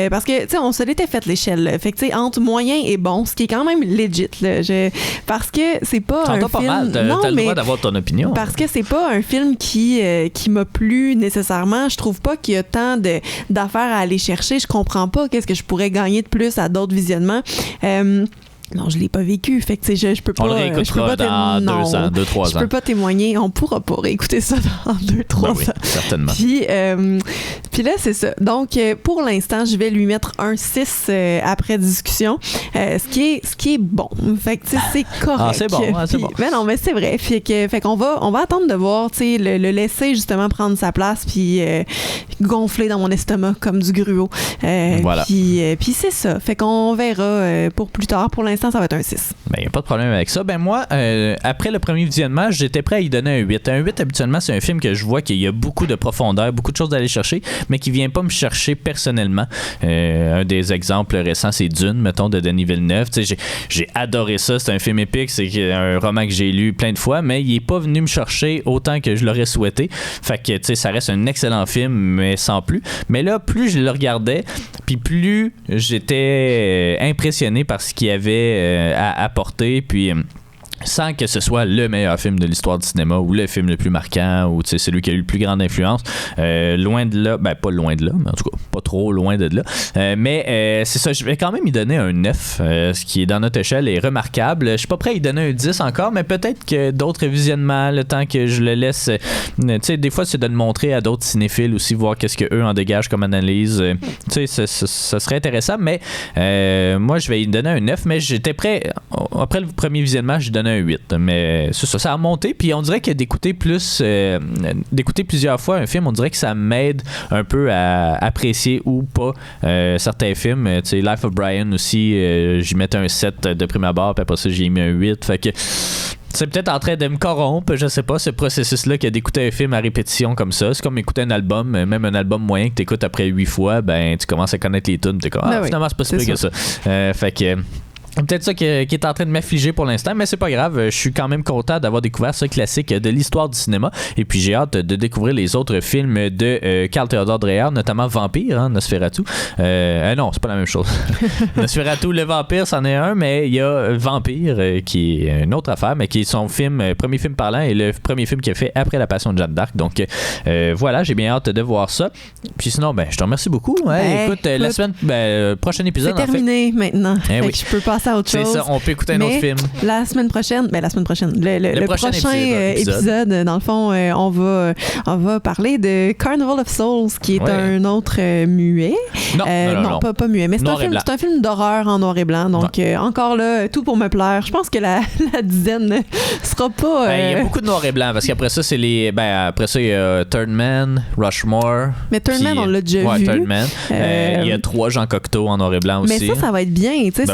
Parce que, tu sais, on se l'était fait l'échelle. Là. Fait que, tu sais, entre moyen et bon, ce qui est quand même legit. Là, parce que c'est pas un film... pas mal. T'as le droit d'avoir ton opinion. Parce que c'est pas un film qui m'a plu nécessairement. Je trouve pas qu'il y a tant d'affaires à aller chercher. Je comprends pas qu'est-ce que je pourrais gagner de plus à d'autres visionnements. Non, je l'ai pas vécu. Fait que je peux pas. On le réécoutera dans 2 ans, 2-3 ans. Je peux pas témoigner. On pourra pas réécouter ça dans 2-3 ans. Oui, certainement. Puis là, c'est ça. Donc, pour l'instant, je vais lui mettre un 6 après discussion. Ce qui est bon. Fait que c'est correct. Ah, c'est bon. C'est bon. Mais non, mais c'est vrai. Fait qu'on va attendre de voir, tu sais, le laisser justement prendre sa place puis gonfler dans mon estomac comme du gruau. Voilà. Puis c'est ça. Fait qu'on verra pour plus tard. Pour l'instant, ça va être un 6. Ben, y a pas de problème avec ça. Ben, moi, après le premier visionnement, j'étais prêt à y donner un 8. Un 8, habituellement, c'est un film que je vois qu'il y a beaucoup de profondeur, beaucoup de choses à aller chercher, mais qui vient pas me chercher personnellement. Un des exemples récents, c'est Dune, mettons, de Denis Villeneuve. Tu sais, j'ai adoré ça. C'est un film épique. C'est un roman que j'ai lu plein de fois, mais il est pas venu me chercher autant que je l'aurais souhaité. Fait que, tu sais, ça reste un excellent film, mais sans plus. Mais là, plus je le regardais, puis plus j'étais impressionné par ce qu'il y avait à apporter, puis sans que ce soit le meilleur film de l'histoire du cinéma ou le film le plus marquant ou celui qui a eu le plus grande influence, loin de là, ben pas loin de là, mais en tout cas pas trop loin de là, mais c'est ça, je vais quand même y donner un 9, ce qui est dans notre échelle est remarquable. Je suis pas prêt à y donner un 10 encore, mais peut-être que d'autres visionnements, le temps que je le laisse, tu sais, des fois c'est de le montrer à d'autres cinéphiles aussi, voir qu'est-ce qu'eux en dégagent comme analyse, tu sais, ça serait intéressant, mais moi je vais y donner un 9, mais j'étais prêt, après le premier visionnement, je donne un 8, mais ça a monté, puis on dirait que d'écouter plusieurs fois un film, on dirait que ça m'aide un peu à apprécier ou pas certains films. Tu sais, Life of Brian aussi, j'y mettais un 7 de prime abord, puis après ça j'y ai mis un 8, fait que c'est peut-être en train de me corrompre, je sais pas, ce processus-là que d'écouter un film à répétition comme ça. C'est comme écouter un album, même un album moyen que t'écoutes après 8 fois, ben tu commences à connaître les tunes, t'es comme finalement c'est pas si pire que ça. Fait que peut-être ça qui est en train de m'affliger pour l'instant, mais c'est pas grave. Je suis quand même content d'avoir découvert ce classique de l'histoire du cinéma. Et puis j'ai hâte de découvrir les autres films de Carl Theodor Dreyer, notamment Vampire, hein, Nosferatu. Non, c'est pas la même chose. Nosferatu, le vampire, c'en est un, mais il y a Vampire, qui est une autre affaire, mais qui est son premier film parlant et le premier film qu'il a fait après La Passion de Jeanne d'Arc. Donc voilà, j'ai bien hâte de voir ça. Puis sinon, ben, je te remercie beaucoup. Écoute, la semaine, prochain épisode. C'est terminé maintenant. Oui. Je peux passer à autre chose. C'est ça, on peut écouter un autre film. La semaine prochaine, le prochain épisode, dans le fond, on va parler de Carnival of Souls, qui est un autre muet. Non, pas muet, mais c'est un film d'horreur en noir et blanc. Donc, encore là, tout pour me plaire. Je pense que la dizaine sera pas... Il y a beaucoup de noir et blanc, parce qu'après ça, c'est les... après ça, il y a Third Man, Rushmore. Mais Third Man, on l'a déjà vu. Third Man. Il y a 3 Jean Cocteau en noir et blanc aussi. Mais ça va être bien. Tu sais, ça,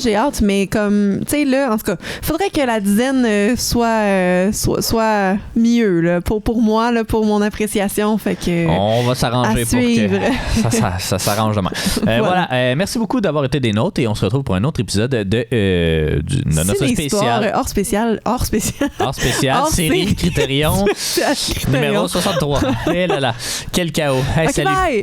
j'ai hâte, mais comme, tu sais, là, en tout cas, faudrait que la dizaine soit mieux, là, pour moi, là, pour mon appréciation. Fait que. On va s'arranger pour que ça s'arrange demain. Voilà. Merci beaucoup d'avoir été des nôtres et on se retrouve pour un autre épisode de notre spécial. Hors spécial, série Criterion, numéro 63. Et là, quel chaos. Hey, salut. Bye.